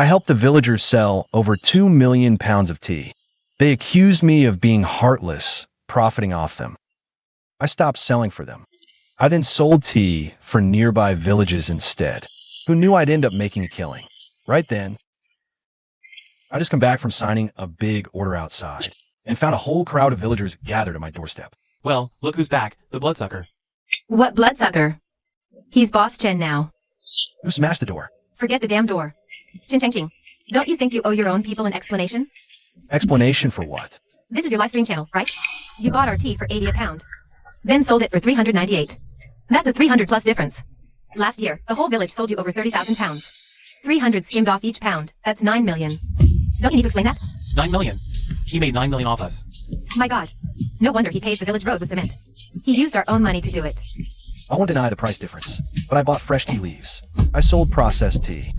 I helped the villagers sell over 2 million pounds of tea. They accused me of being heartless, profiting off them. I stopped selling for them. I then sold tea for nearby villages instead, who knew I'd end up making a killing. Right then, I just come back from signing a big order outside and found a whole crowd of villagers gathered at my doorstep. Well, look who's back, the bloodsucker. What bloodsucker? He's Boss Chen now. Who smashed the door? Forget the damn door. Chin Chang Ching, don't you think you owe your own people an explanation? Explanation for what? This is your live stream channel, right? You bought our tea for 80 a pound. Then sold it for 398. That's a 300 plus difference. Last year, the whole village sold you over 30,000 pounds. 300 skimmed off each pound. That's 9 million. Don't you need to explain that? 9 million. He made 9 million off us. My God. No wonder he paved the village road with cement. He used our own money to do it. I won't deny the price difference, but I bought fresh tea leaves. I sold processed tea.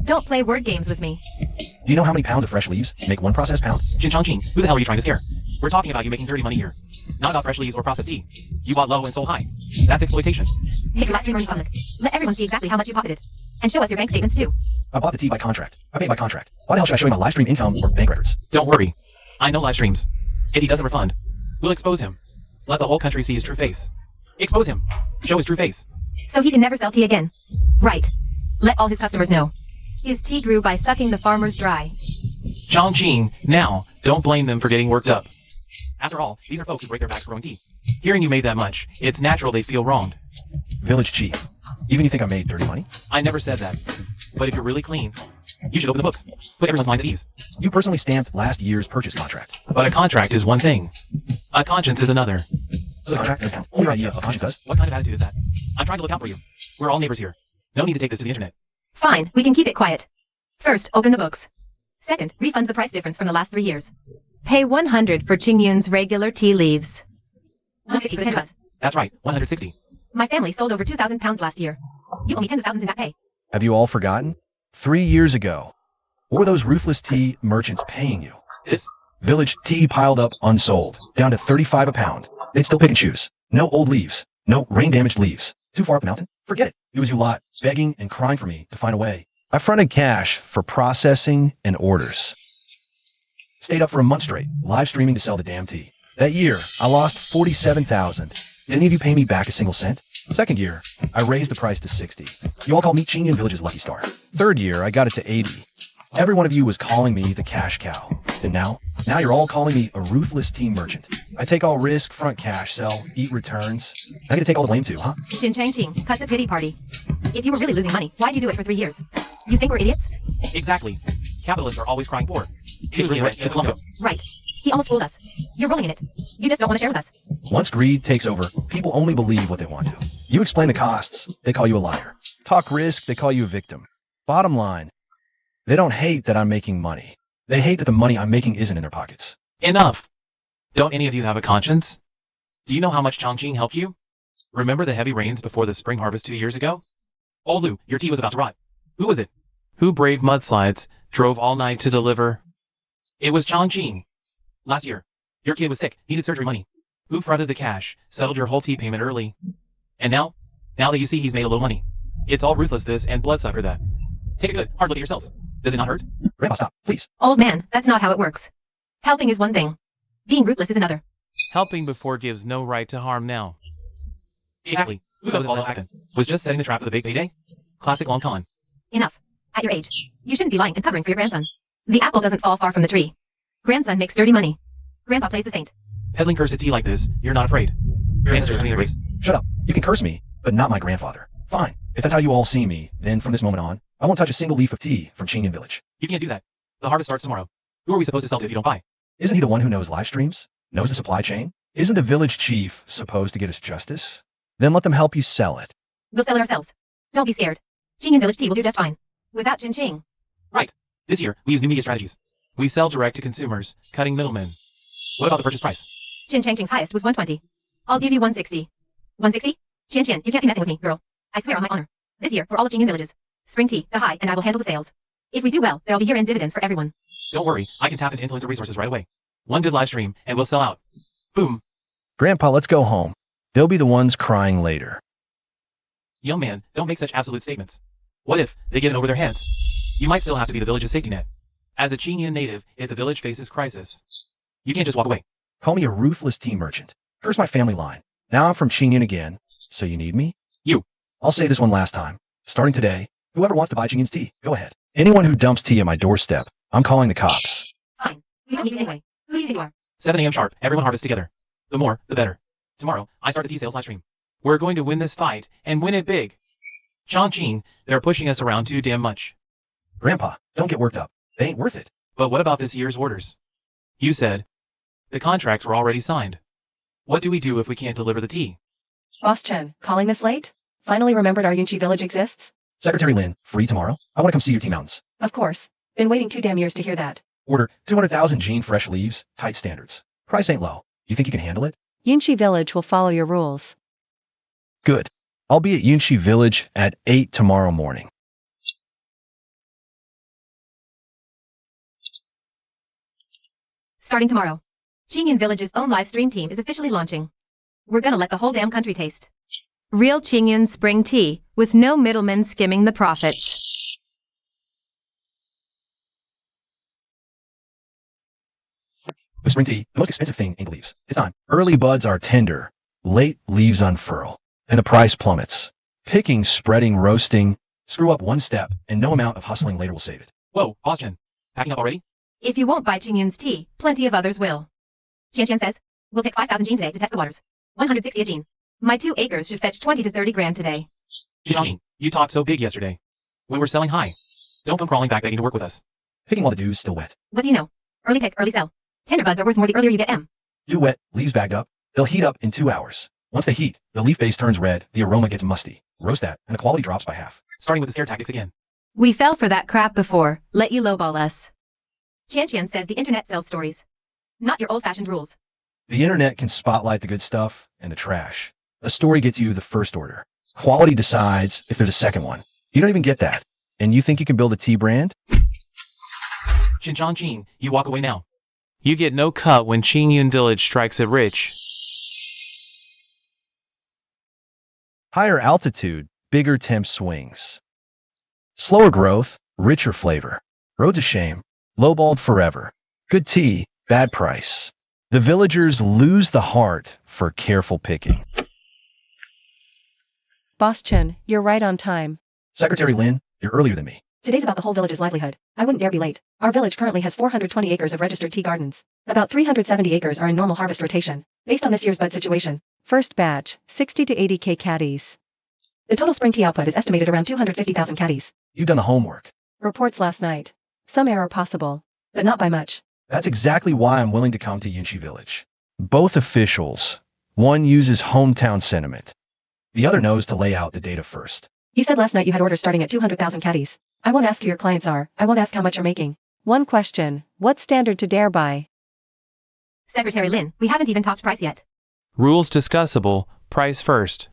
Don't play word games with me. Do you know how many pounds of fresh leaves make one processed pound? Chin Chang Ching, who the hell are you trying to scare? We're talking about you making dirty money here. Not about fresh leaves or processed tea. You bought low and sold high. That's exploitation. Make the live stream public. Let everyone see exactly how much you pocketed. And show us your bank statements too. I bought the tea by contract. I paid by contract. Why the hell should I show you my live stream income or bank records? Don't worry. I know live streams. If he doesn't refund, we'll expose him. Let the whole country see his true face. Expose him. Show his true face. So he can never sell tea again. Right. Let all his customers know. His tea grew by sucking the farmers dry. Chang Ching, now, don't blame them for getting worked up. After all, these are folks who break their backs growing tea. Hearing you made that much, it's natural they feel wronged. Village chief. Even you think I made dirty money? I never said that. But if you're really clean, you should open the books. Put everyone's minds at ease. You personally stamped last year's purchase contract. But a contract is one thing. A conscience is another. The contract doesn't count. Only your idea of conscience does. What kind of attitude is that? I'm trying to look out for you. We're all neighbors here. No need to take this to the internet. Fine, we can keep it quiet. First, open the books. Second, refund the price difference from the last 3 years. Pay 100 for Qingyun's regular tea leaves. 160 for 10 of us. That's right, 160. My family sold over 2,000 pounds last year. You owe me tens of thousands in that pay. Have you all forgotten? 3 years ago. What were those ruthless tea merchants paying you? This? Village tea piled up unsold, down to 35 a pound. They'd still pick and choose. No old leaves. No rain-damaged leaves. Too far up the mountain? Forget it. It was you lot, begging and crying for me to find a way. I fronted cash for processing and orders. Stayed up for a month straight, live streaming to sell the damn tea. That year, I lost 47,000. Did any of you pay me back a single cent? Second year, I raised the price to 60. You all called me Qingyun Village's lucky star. Third year, I got it to 80. Every one of you was calling me the cash cow. And now you're all calling me a ruthless tea merchant. I take all risk, front cash, sell, eat returns. I get to take all the blame too, huh? Chin Chang Ching, cut the pity party. If you were really losing money, why'd you do it for 3 years? You think we're idiots? Exactly. Capitalists are always crying poor. It's really right. Right. He almost fooled us. You're rolling in it. You just don't want to share with us. Once greed takes over, people only believe what they want to. You explain the costs, they call you a liar. Talk risk, they call you a victim. Bottom line, they don't hate that I'm making money. They hate that the money I'm making isn't in their pockets. Enough! Don't any of you have a conscience? Do you know how much Chongqing helped you? Remember the heavy rains before the spring harvest 2 years ago? Old Lu, your tea was about to rot. Who was it? Who braved mudslides, drove all night to deliver? It was Chongqing. Last year, your kid was sick, needed surgery money. Who fronted the cash, settled your whole tea payment early? And now that you see he's made a little money, it's all ruthless this and bloodsucker that. Take a good, hard look at yourselves. Does it not hurt? Grandpa, stop, please. Old man, that's not how it works. Helping is one thing. Being ruthless is another. Helping before gives no right to harm now. Exactly. Who knows if all that happened? Was just setting the trap for the big payday? Classic long con. Enough. At your age, you shouldn't be lying and covering for your grandson. The apple doesn't fall far from the tree. Grandson makes dirty money. Grandpa plays the saint. Peddling cursed tea like this, you're not afraid. Your ancestors made a race. Shut up. You can curse me, but not my grandfather. Fine. If that's how you all see me, then from this moment on, I won't touch a single leaf of tea from Qingyun Village. You can't do that. The harvest starts tomorrow. Who are we supposed to sell to if you don't buy? Isn't he the one who knows live streams? Knows the supply chain? Isn't the village chief supposed to get us justice? Then let them help you sell it. We'll sell it ourselves. Don't be scared. Qingyun Village tea will do just fine. Without Chin Ching. Right. This year, we use new media strategies. We sell direct to consumers, cutting middlemen. What about the purchase price? Chin Chang Ching's highest was 120. I'll give you 160. 160? Chin Chin, you can't be messing with me, girl. I swear on my honor. This year, for all of Qingyun Villages. Spring tea, the high, and I will handle the sales. If we do well, there'll be year-end dividends for everyone. Don't worry, I can tap into influencer resources right away. One good live stream, and we'll sell out. Boom. Grandpa, let's go home. They'll be the ones crying later. Young man, don't make such absolute statements. What if they get it over their heads? You might still have to be the village's safety net. As a Qingyan native, if the village faces crisis, you can't just walk away. Call me a ruthless tea merchant. Curse my family line. Now I'm from Qingyan again. So you need me? You. I'll say this one last time. Starting today, whoever wants to buy Qingyan's tea, go ahead. Anyone who dumps tea at my doorstep, I'm calling the cops. Fine. We don't need you anyway. Who do you think you are? 7 a.m. sharp, everyone harvest together. The more, the better. Tomorrow, I start the tea sales live stream. We're going to win this fight, and win it big. Chongqing, they're pushing us around too damn much. Grandpa, don't get worked up. They ain't worth it. But what about this year's orders? You said the contracts were already signed. What do we do if we can't deliver the tea? Boss Chen, calling this late? Finally remembered our Yunchi village exists? Secretary Lin, free tomorrow? I want to come see your tea mountains. Of course. Been waiting 2 damn years to hear that. Order 200,000 Gene fresh leaves, tight standards. Price ain't low. You think you can handle it? Yunchi village will follow your rules. Good. I'll be at Yunchi village at 8 tomorrow morning. Starting tomorrow, Qingyan Village's own live stream team is officially launching. We're gonna let the whole damn country taste real Qingyan spring tea with no middlemen skimming the profits. With spring tea, the most expensive thing ain't the leaves. It's time. Early buds are tender. Late leaves unfurl. And the price plummets. Picking, spreading, roasting. Screw up one step, and no amount of hustling later will save it. Whoa, Boss Chen. Packing up already? If you won't buy Qingyan's tea, plenty of others will. Qian says, we'll pick 5,000 Gene today to test the waters. 160 a Gene. My 2 acres should fetch 20 to 30 grand today. Chongqing, you talked so big yesterday. We were selling high. Don't come crawling back begging to work with us. Picking while the dew's still wet. What do you know? Early pick, early sell. Tender buds are worth more the earlier you get M. Dew wet, leaves bagged up. They'll heat up in 2 hours. Once they heat, the leaf base turns red, the aroma gets musty. Roast that, and the quality drops by half. Starting with the scare tactics again. We fell for that crap before. Let you lowball us. Qian says the internet sells stories. Not your old-fashioned rules. The internet can spotlight the good stuff and the trash. A story gets you the first order. Quality decides if there's a second one. You don't even get that. And you think you can build a tea brand? Chongqing, you walk away now. You get no cut when Qingyan village strikes it rich. Higher altitude, bigger temp swings. Slower growth, richer flavor. Road's a shame. Lowballed forever. Good tea, bad price. The villagers lose the heart for careful picking. Boss Chen, you're right on time. Secretary Lin, you're earlier than me. Today's about the whole village's livelihood. I wouldn't dare be late. Our village currently has 420 acres of registered tea gardens. About 370 acres are in normal harvest rotation, based on this year's bud situation. First batch, 60 to 80k caddies. The total spring tea output is estimated around 250,000 caddies. You've done the homework. Reports last night. Some error possible, but not by much. That's exactly why I'm willing to come to Yunchi Village. Both officials. One uses hometown sentiment. The other knows to lay out the data first. You said last night you had orders starting at 200,000 caddies. I won't ask who your clients are. I won't ask how much you're making. One question. What standard to dare by? Secretary Lin, we haven't even talked price yet. Rules discussable, price first.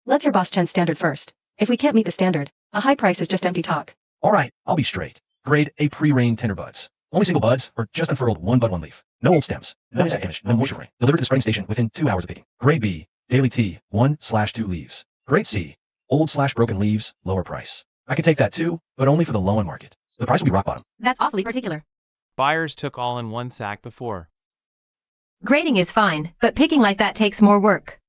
Let's hear Boss Chen's standard first. If we can't meet the standard, a high price is just empty talk. All right, I'll be straight. Grade A pre-rain tender buds. Only single buds, or just unfurled 1 bud 1 leaf. No old stems. No insect damage. No moisture frame. Delivered to the spreading station within 2 hours of picking. Grade B, daily tea, 1/2 leaves. Grade C, old/broken leaves, lower price. I can take that too, but only for the low-end market. The price will be rock bottom. That's awfully particular. Buyers took all in one sack before. Grading is fine, but picking like that takes more work.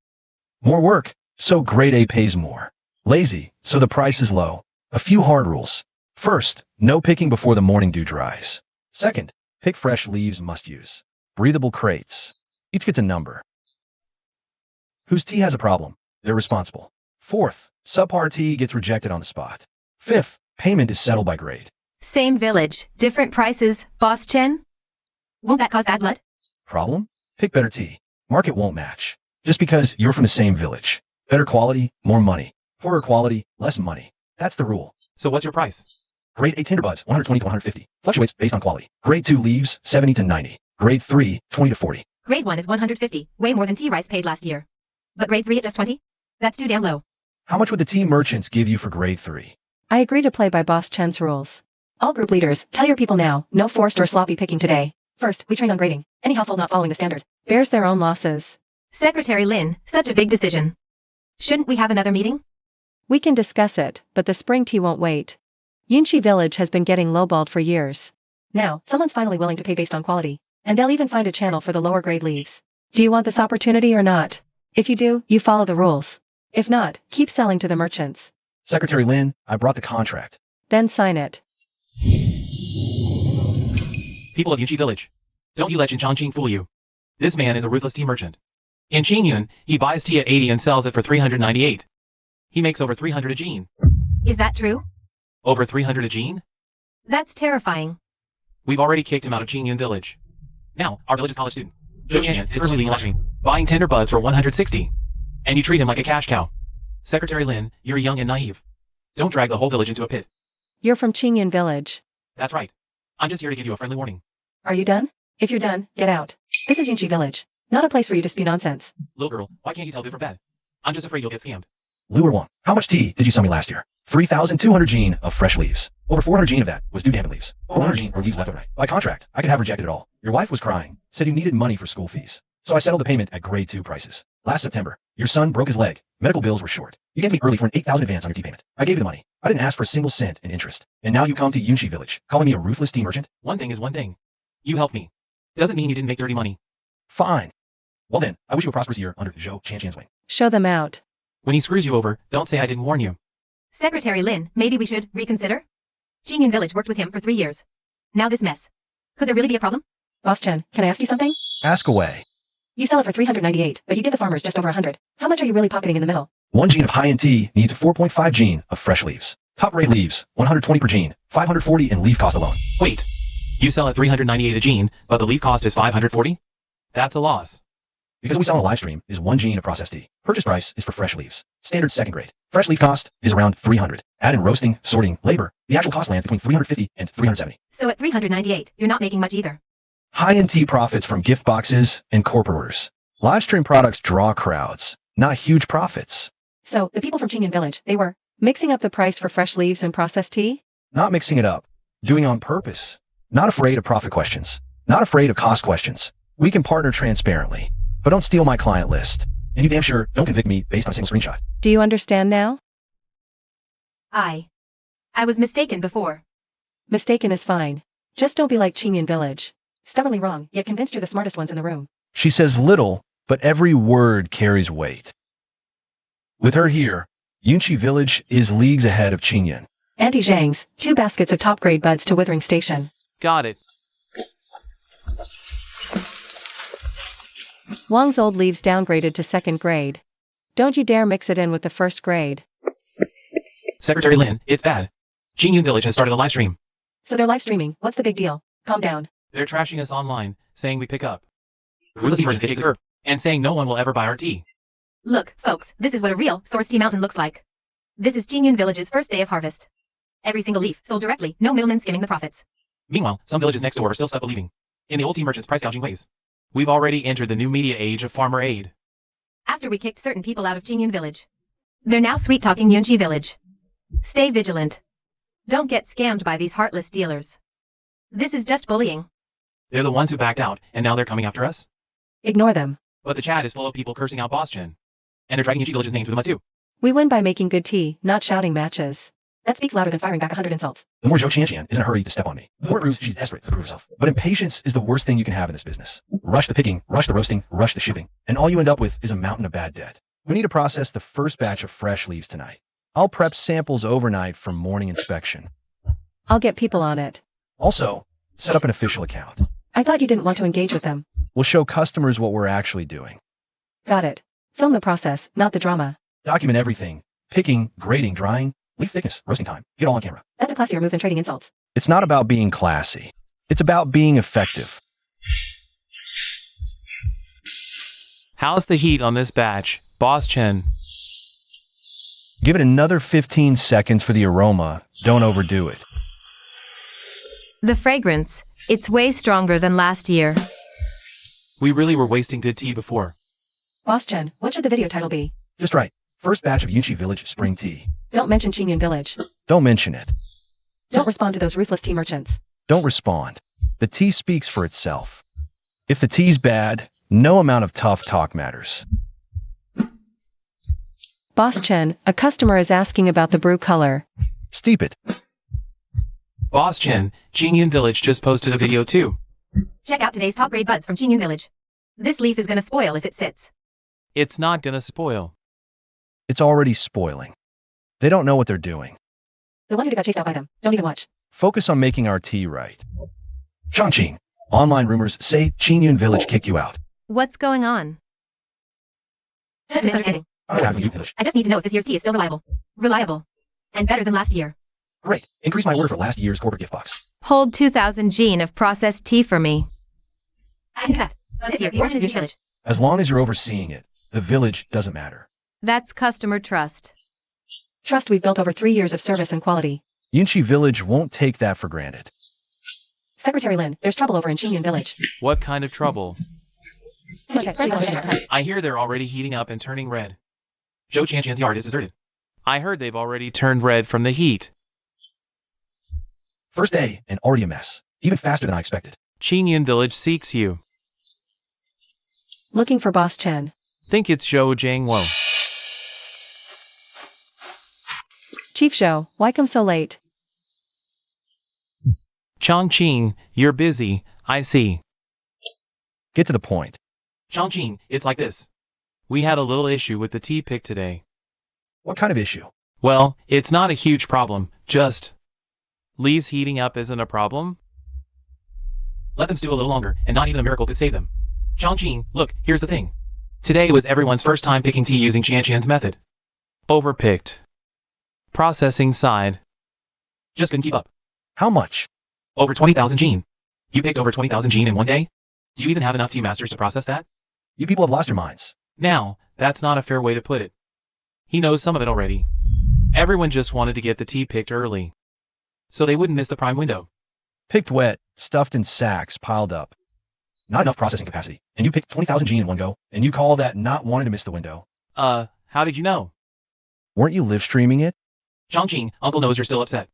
More work, so grade A pays more. Lazy, so the price is low. A few hard rules. First, no picking before the morning dew dries. Second, pick fresh leaves must use. Breathable crates. Each gets a number. Whose tea has a problem, they're responsible. Fourth, subpar tea gets rejected on the spot. Fifth, payment is settled by grade. Same village, different prices, Boss Chen? Won't that cause bad blood? Problem? Pick better tea. Market won't match. Just because you're from the same village. Better quality, more money. Poorer quality, less money. That's the rule. So what's your price? Grade A tender buds, 120 to 150. Fluctuates based on quality. Grade 2 leaves, 70 to 90. Grade 3, 20 to 40. Grade 1 is 150, way more than tea rice paid last year. But grade 3 at just 20? That's too damn low. How much would the tea merchants give you for grade 3? I agree to play by Boss Chen's rules. All group leaders, tell your people now, no forced or sloppy picking today. First, we train on grading. Any household not following the standard bears their own losses. Secretary Lin, such a big decision. Shouldn't we have another meeting? We can discuss it, but the spring tea won't wait. Yunshi Village has been getting lowballed for years. Now, someone's finally willing to pay based on quality. And they'll even find a channel for the lower grade leaves. Do you want this opportunity or not? If you do, you follow the rules. If not, keep selling to the merchants. Secretary Lin, I brought the contract. Then sign it. People of Yunchi Village, don't you let Chen Chongqing fool you. This man is a ruthless tea merchant. In Qingyun, he buys tea at 80 and sells it for 398. He makes over 300 a gene. Is that true? Over 300 a gene? That's terrifying. We've already kicked him out of Qingyun Village. Now, our village's college student, Zhou Qianqian, is currently livestream, buying tender buds for 160. And you treat him like a cash cow. Secretary Lin, you're young and naive. Don't drag the whole village into a pit. You're from Qingyun Village. That's right. I'm just here to give you a friendly warning. Are you done? If you're done, get out. This is Yunchi Village. Not a place for you to spew nonsense. Little girl, why can't you tell good from bad? I'm just afraid you'll get scammed. Luer Wang, how much tea did you sell me last year? 3,200 gene of fresh leaves. Over 400 gene of that was due dampened leaves. 400 gene were leaves left over. By contract, I could have rejected it all. Your wife was crying, said you needed money for school fees. So I settled the payment at grade 2 prices. Last September, your son broke his leg. Medical bills were short. You gave me early for an 8,000 advance on your tea payment. I gave you the money. I didn't ask for a single cent in interest. And now you come to Yunchi Village, calling me a ruthless tea merchant? One thing is one thing. You helped me. Doesn't mean you didn't make dirty money. Fine. Well then, I wish you a prosperous year under Zhou Qianqian's wing. Show them out. When he screws you over, don't say I didn't warn you. Secretary Lin, maybe we should reconsider? Qingyun Village worked with him for 3 years. Now this mess. Could there really be a problem? Boss Chen, can I ask you something? Ask away. You sell it for 398, but you give the farmers just over 100. How much are you really pocketing in the middle? 1 gene of high-end tea needs 4.5 gene of fresh leaves. Top-rate leaves, 120 per gene, 540 in leaf cost alone. Wait. You sell at 398 a gene, but the leaf cost is 540? That's a loss. Because we sell on a live stream is 1 gene of processed tea. Purchase price is for fresh leaves. Standard second grade. Fresh leaf cost is around 300. Add in roasting, sorting, labor. The actual cost lands between 350 and 370. So at 398, you're not making much either. High-end tea profits from gift boxes and corporate orders. Live stream products draw crowds, not huge profits. So, the people from Qingyun Village, they were mixing up the price for fresh leaves and processed tea? Not mixing it up. Doing on purpose. Not afraid of profit questions. Not afraid of cost questions. We can partner transparently. But don't steal my client list. And you damn sure don't convict me based on a single screenshot. Do you understand now? I was mistaken before. Mistaken is fine. Just don't be like Qingyun Village. Stubbornly wrong, yet convinced you're the smartest ones in the room. She says little, but every word carries weight. With her here, Yunchi Village is leagues ahead of Qingyun. Auntie Zhang's, 2 baskets of top-grade buds to Withering Station. Got it. Wang's old leaves downgraded to 2nd grade. Don't you dare mix it in with the 1st grade. Secretary Lin, it's bad. Qingyun Village has started a live stream. So they're live streaming, what's the big deal? Calm down. They're trashing us online, saying we pick up. Ruthless tea merchants they kick to curb, and saying no one will ever buy our tea. Look, folks, this is what a real source tea mountain looks like. This is Qingyun Village's first day of harvest. Every single leaf sold directly, no middlemen skimming the profits. Meanwhile, some villages next door are still stuck believing in the old tea merchants' price gouging ways. We've already entered the new media age of farmer aid. After we kicked certain people out of Qingyun Village. They're now sweet-talking Yunchi Village. Stay vigilant. Don't get scammed by these heartless dealers. This is just bullying. They're the ones who backed out, and now they're coming after us? Ignore them. But the chat is full of people cursing out Boss Chen. And they're dragging Yunchi Village's name through the mud too. We win by making good tea, not shouting matches. That speaks louder than firing back 100 insults. The more Zhou Qianqian is in a hurry to step on me, the more it proves she's desperate to prove herself. But impatience is the worst thing you can have in this business. Rush the picking, rush the roasting, rush the shipping, and all you end up with is a mountain of bad debt. We need to process the first batch of fresh leaves tonight. I'll prep samples overnight for morning inspection. I'll get people on it. Also, set up an official account. I thought you didn't want to engage with them. We'll show customers what we're actually doing. Got it. Film the process, not the drama. Document everything. Picking, grading, drying, leaf thickness, roasting time. Get all on camera. That's a classier move than trading insults. It's not about being classy. It's about being effective. How's the heat on this batch, Boss Chen? Give it another 15 seconds for the aroma. Don't overdo it. The fragrance, it's way stronger than last year. We really were wasting good tea before. Boss Chen, what should the video title be? Just right. First batch of Yunchi Village spring tea. Don't mention Qingyun Village. Don't mention it. Don't respond to those ruthless tea merchants. Don't respond. The tea speaks for itself. If the tea's bad, no amount of tough talk matters. Boss Chen, a customer is asking about the brew color. Steep it. Boss Chen, Qingyun Village just posted a video too. Check out today's top grade buds from Qingyun Village. This leaf is gonna spoil if it sits. It's not gonna spoil. It's already spoiling. They don't know what they're doing. The one who got chased out by them. Don't even watch. Focus on making our tea right. Chongqing. Online rumors say Qingyun Village kicked you out. What's going on? Misunderstanding. I'm having you English. I just need to know if this year's tea is still reliable, and better than last year. Great. Increase my order for last year's corporate gift box. Hold 2,000 gene of processed tea for me. I can do that. This year, the origin is Leech Village. As long as you're overseeing it, the village doesn't matter. That's customer trust. Trust we've built over 3 years of service and quality. Yunchi Village won't take that for granted. Secretary Lin, there's trouble over in Qingyun Village. What kind of trouble? Okay, please don't open your I hear they're already heating up and turning red. Zhou Qianqian's yard is deserted. I heard they've already turned red from the heat. First day, and already a mess. Even faster than I expected. Qingyun Village seeks you. Looking for Boss Chen. Think it's Zhou Jiangwo. Chief Zhou, why come so late? Chongqing, you're busy, I see. Get to the point. Chongqing, it's like this. We had a little issue with the tea pick today. What kind of issue? Well, it's not a huge problem, just... Leaves heating up isn't a problem? Let them stew a little longer, and not even a miracle could save them. Chongqing, look, here's the thing. Today was everyone's first time picking tea using Qianqian's method. Overpicked. Processing side. Just couldn't keep up. How much? Over 20,000 gene. You picked over 20,000 gene in one day? Do you even have enough tea masters to process that? You people have lost your minds. Now, that's not a fair way to put it. He knows some of it already. Everyone just wanted to get the tea picked early, so they wouldn't miss the prime window. Picked wet, stuffed in sacks, piled up. Not enough processing capacity. And you picked 20,000 gene in one go, and you call that not wanting to miss the window. How did you know? Weren't you live streaming it? Chongqing, Uncle knows you're still upset.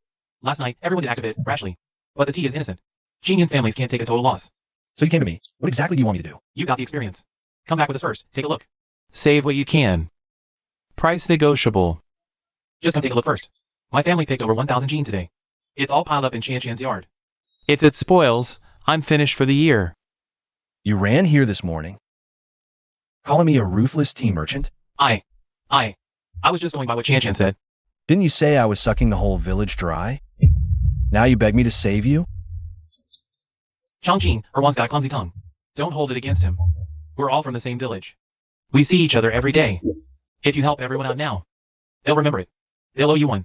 Last night, everyone did act a bit rashly. But the tea is innocent. Qingyun families can't take a total loss. So you came to me. What exactly do you want me to do? You got the experience. Come back with us first. Take a look. Save what you can. Price negotiable. Just come take a look first. My family picked over 1,000 gene today. It's all piled up in Qianqian's yard. If it spoils, I'm finished for the year. You ran here this morning, calling me a ruthless tea merchant? I was just going by what Qianqian said. Didn't you say I was sucking the whole village dry? Now you beg me to save you? Chongqing, Erwan's got a clumsy tongue. Don't hold it against him. We're all from the same village. We see each other every day. If you help everyone out now, they'll remember it. They'll owe you one.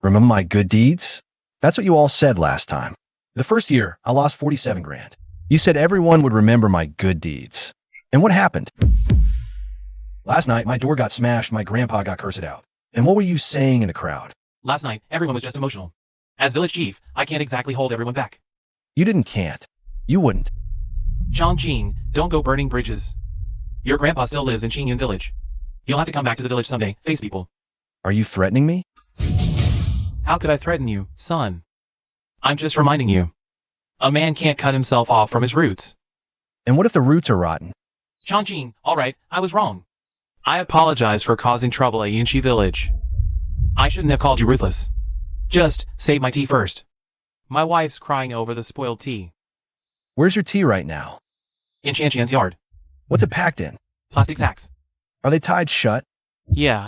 Remember my good deeds? That's what you all said last time. The first year, I lost 47 grand. You said everyone would remember my good deeds. And what happened? Last night, my door got smashed, my grandpa got cursed out. And what were you saying in the crowd? Last night, everyone was just emotional. As village chief, I can't exactly hold everyone back. You can't. You wouldn't. Chongqing, don't go burning bridges. Your grandpa still lives in Qingyun Village. You'll have to come back to the village someday, face people. Are you threatening me? How could I threaten you, son? I'm just reminding you. A man can't cut himself off from his roots. And what if the roots are rotten? Chongqing, alright, I was wrong. I apologize for causing trouble at Yunchi Village. I shouldn't have called you ruthless. Just save my tea first. My wife's crying over the spoiled tea. Where's your tea right now? In Qianqian's yard. What's it packed in? Plastic sacks. Are they tied shut? Yeah.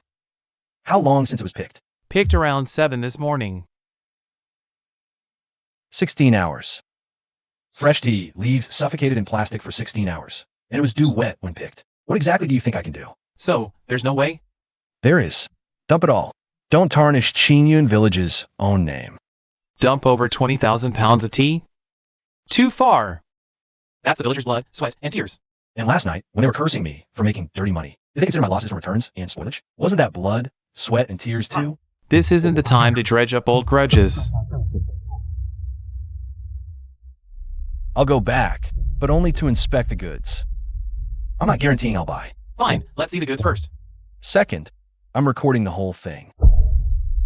How long since it was picked? Picked around 7 this morning. 16 hours. Fresh tea, leaves suffocated in plastic for 16 hours. And it was due wet when picked. What exactly do you think I can do? So, there's no way? There is. Dump it all. Don't tarnish Qingyun Village's own name. Dump over 20,000 pounds of tea? Too far. That's the villagers' blood, sweat, and tears. And last night, when they were cursing me for making dirty money, did they consider my losses from returns and spoilage? Wasn't that blood, sweat, and tears too? This isn't the time to dredge up old grudges. I'll go back, but only to inspect the goods. I'm not guaranteeing I'll buy. Fine, let's see the goods first. Second, I'm recording the whole thing.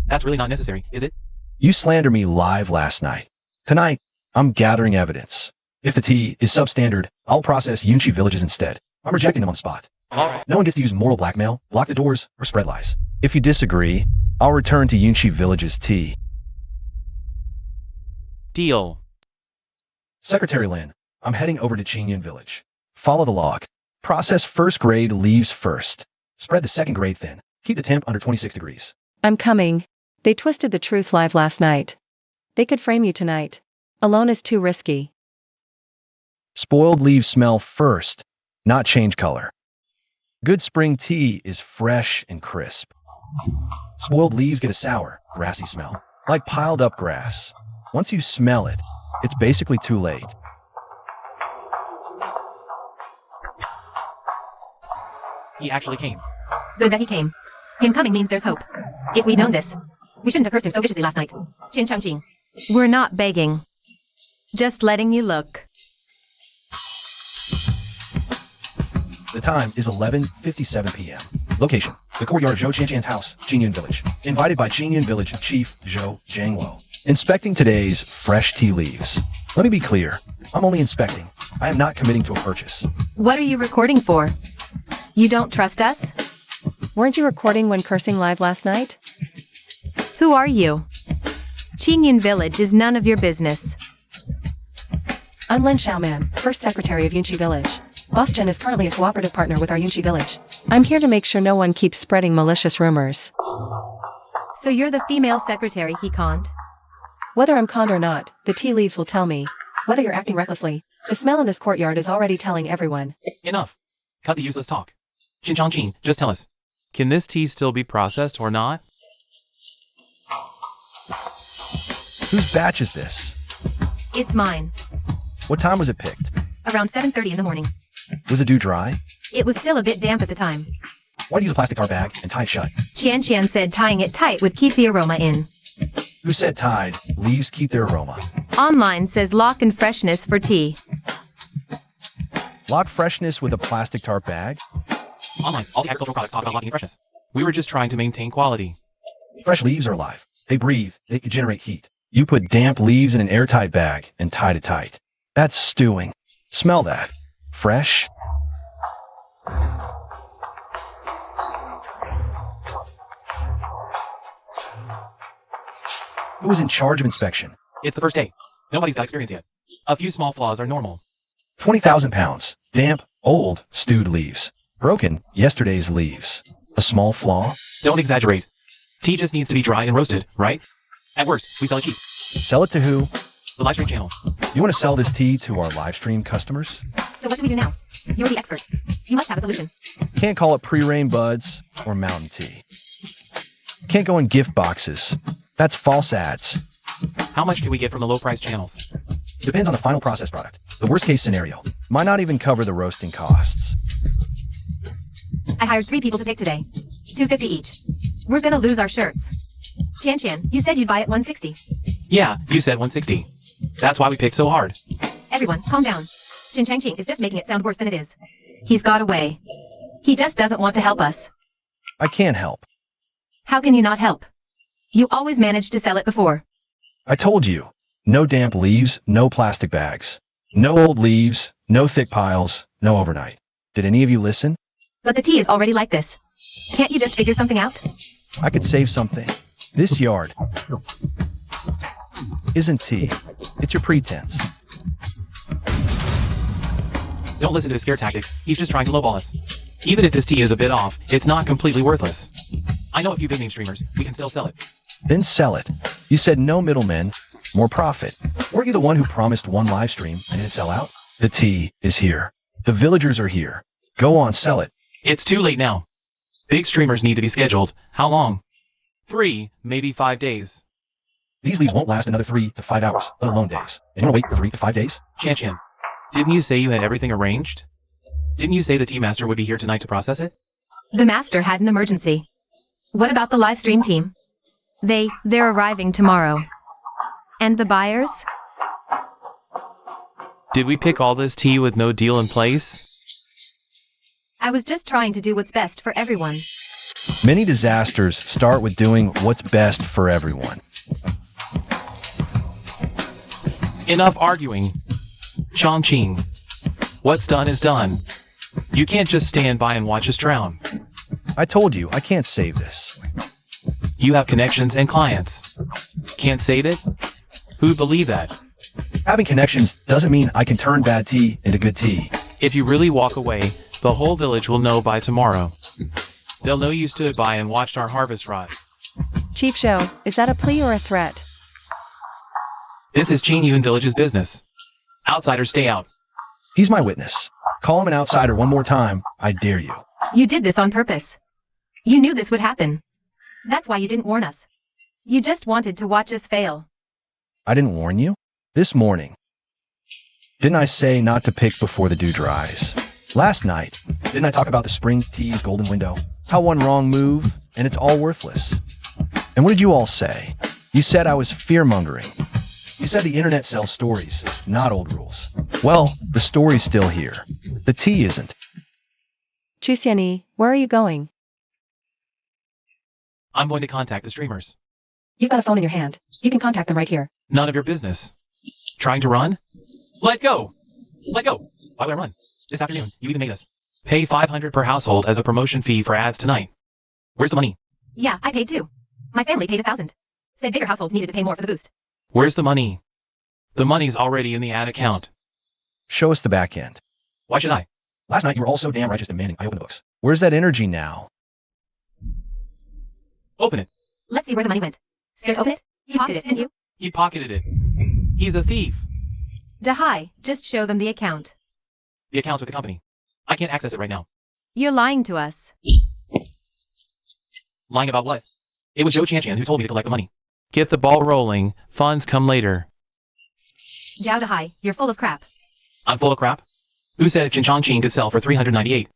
That's really not necessary, is it? You slandered me live last night. Tonight, I'm gathering evidence. If the tea is substandard, I'll process Yunchi villages instead. I'm rejecting them on the spot. Alright. No one gets to use moral blackmail, block the doors, or spread lies. If you disagree, I'll return to Yunchi village's tea. Deal. Secretary Lin, I'm heading over to Qingyan Village. Follow the log. Process first grade leaves first. Spread the second grade thin. Keep the temp under 26 degrees. I'm coming. They twisted the truth live last night. They could frame you tonight. Alone is too risky. Spoiled leaves smell first, not change color. Good spring tea is fresh and crisp. Spoiled leaves get a sour, grassy smell, like piled up grass. Once you smell it, it's basically too late. He actually came. Good that he came. Him coming means there's hope. If we'd known this, we shouldn't have cursed him so viciously last night. Chin Chang Ching. We're not begging. Just letting you look. The time is 11:57 p.m. Location: the courtyard of Zhou Qianqian's house, Qingyan Village. Invited by Qingyan Village Chief Zhou Jiangluo. Inspecting today's fresh tea leaves. Let me be clear. I'm only inspecting. I am not committing to a purchase. What are you recording for? You don't trust us? Weren't you recording when cursing live last night? Who are you? Qingyan Village is none of your business. I'm Lin Xiaoman, first secretary of Yunqi Village. Boss Chen is currently a cooperative partner with our Yunqi Village. I'm here to make sure no one keeps spreading malicious rumors. So you're the female secretary he conned? Whether I'm conned or not, the tea leaves will tell me. Whether you're acting recklessly, the smell in this courtyard is already telling everyone. Enough. Cut the useless talk. Chin Chang Ching, just tell us. Can this tea still be processed or not? Whose batch is this? It's mine. What time was it picked? Around 7:30 in the morning. Was the dew dry? It was still a bit damp at the time. Why'd you use a plastic tar bag and tie it shut? Qian Qian said tying it tight would keep the aroma in. Who said tied? Leaves keep their aroma. Online says lock and freshness for tea. Lock freshness with a plastic tar bag? Online, all the agricultural products talk about locking freshness. We were just trying to maintain quality. Fresh leaves are alive. They breathe. They generate heat. You put damp leaves in an airtight bag and tied it tight. That's stewing. Smell that. Fresh? Who was in charge of inspection? It's the first day. Nobody's got experience yet. A few small flaws are normal. 20,000 pounds. Damp, old, stewed leaves. Broken, yesterday's leaves. A small flaw? Don't exaggerate. Tea just needs to be dried and roasted, right? At worst, we sell it cheap. Sell it to who? The live stream channel. You want to sell this tea to our live stream customers? So what do we do now? You're the expert. You must have a solution. Can't call it pre-rain buds or mountain tea. Can't go in gift boxes. That's false ads. How much can we get from the low-price channels? Depends on the final processed product. The worst case scenario might not even cover the roasting costs. I hired 3 people to pick today. $250 each. We're gonna lose our shirts. Qian Qian, you said you'd buy at $160. Yeah, you said 160. That's why we picked so hard. Everyone, calm down. Chin Chang Ching is just making it sound worse than it is. He's got away. He just doesn't want to help us. I can't help. How can you not help? You always managed to sell it before. I told you. No damp leaves, no plastic bags. No old leaves, no thick piles, no overnight. Did any of you listen? But the tea is already like this. Can't you just figure something out? I could save something. This yard isn't tea. It's your pretense. Don't listen to his scare tactics. He's just trying to lowball us. Even if this tea is a bit off, it's not completely worthless. I know a few big name streamers. We can still sell it. Then sell it. You said no middlemen, more profit. Weren't you the one who promised one live stream and didn't sell out? The tea is here. The villagers are here. Go on, sell it. It's too late now. Big streamers need to be scheduled. How long? 3, maybe 5 days. These leaves won't last another 3 to 5 hours, let alone days. And you want to wait for 3 to 5 days? Chan Chan, didn't you say you had everything arranged? Didn't you say the tea master would be here tonight to process it? The master had an emergency. What about the live stream team? They're arriving tomorrow. And the buyers? Did we pick all this tea with no deal in place? I was just trying to do what's best for everyone. Many disasters start with doing what's best for everyone. Enough arguing. Chongqing. What's done is done. You can't just stand by and watch us drown. I told you, I can't save this. You have connections and clients. Can't save it? Who'd believe that? Having connections doesn't mean I can turn bad tea into good tea. If you really walk away, the whole village will know by tomorrow. They'll know you stood by and watched our harvest rot. Chief Zhou, is that a plea or a threat? This is Qingyun Village's business. Outsiders stay out. He's my witness. Call him an outsider one more time, I dare you. You did this on purpose. You knew this would happen. That's why you didn't warn us. You just wanted to watch us fail. I didn't warn you? This morning. Didn't I say not to pick before the dew dries? Last night, didn't I talk about the spring tea's golden window? How one wrong move, and it's all worthless. And what did you all say? You said I was fear-mongering. You said the internet sells stories, not old rules. Well, the story's still here. The tea isn't. Chu Xianyi, where are you going? I'm going to contact the streamers. You've got a phone in your hand. You can contact them right here. None of your business. Trying to run? Let go! Let go! Why would I run? This afternoon, you even made us pay $500 per household as a promotion fee for ads tonight. Where's the money? Yeah, I paid too. My family paid $1,000. Said bigger households needed to pay more for the boost. Where's the money? The money's already in the ad account. Show us the back end. Why should I? Last night you were all so damn righteous demanding I open the books. Where's that energy now? Open it. Let's see where the money went. Scared to open it? You pocketed it, didn't you? He pocketed it. He's a thief. Dahai, just show them the account. The account's with the company. I can't access it right now. You're lying to us. Lying about what? It was Zhou Qianqian who told me to collect the money. Get the ball rolling. Funds come later. Zhao Dahai, you're full of crap. I'm full of crap? Who said Qin could sell for 398?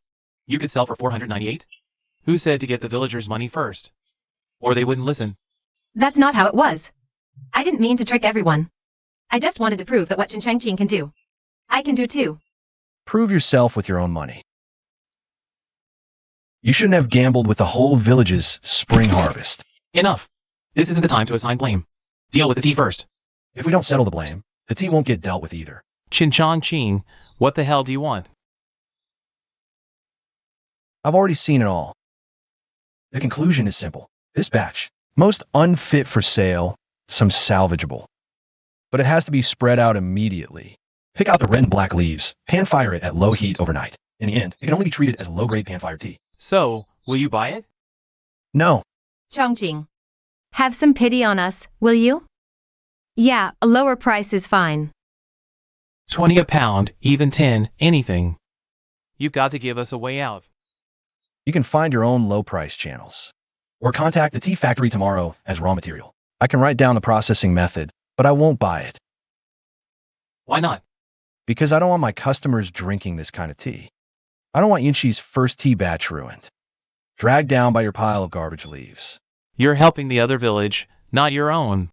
You could sell for 498? Who said to get the villagers' money first? Or they wouldn't listen. That's not how it was. I didn't mean to trick everyone. I just wanted to prove that what Qin can do, I can do too. Prove yourself with your own money. You shouldn't have gambled with the whole village's spring harvest. Enough. This isn't the time to assign blame. Deal with the tea first. If we don't settle the blame, the tea won't get dealt with either. Qin, what the hell do you want? I've already seen it all. The conclusion is simple. This batch, most unfit for sale, some salvageable. But it has to be spread out immediately. Pick out the red and black leaves, pan-fire it at low heat overnight. In the end, it can only be treated as low-grade pan-fire tea. So, will you buy it? No. Chongqing, have some pity on us, will you? Yeah, a lower price is fine. 20 a pound, even 10, anything. You've got to give us a way out. You can find your own low-price channels. Or contact the tea factory tomorrow as raw material. I can write down the processing method, but I won't buy it. Why not? Because I don't want my customers drinking this kind of tea. I don't want Yinchi's first tea batch ruined. Dragged down by your pile of garbage leaves. You're helping the other village, not your own.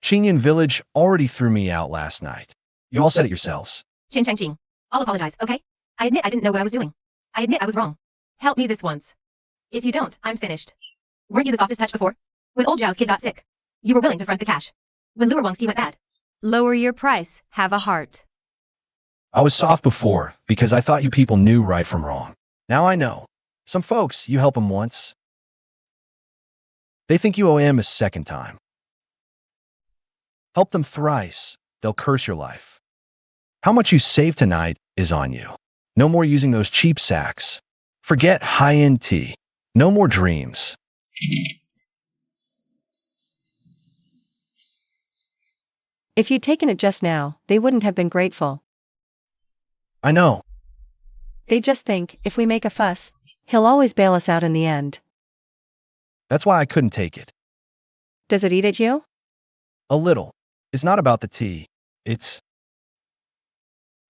Qingyun Village already threw me out last night. You all said it yourselves. Qin, I'll apologize, okay? I admit I didn't know what I was doing. I admit I was wrong. Help me this once. If you don't, I'm finished. Weren't you the softest touch before? When old Zhao's kid got sick, you were willing to front the cash. When Luer Wang's tea went bad. Lower your price, have a heart. I was soft before because I thought you people knew right from wrong. Now I know. Some folks, you help them once. They think you owe him a second time. Help them thrice, they'll curse your life. How much you save tonight is on you. No more using those cheap sacks. Forget high-end tea. No more dreams. If you'd taken it just now, they wouldn't have been grateful. I know. They just think, if we make a fuss, he'll always bail us out in the end. That's why I couldn't take it. Does it eat at you? A little. It's not about the tea. It's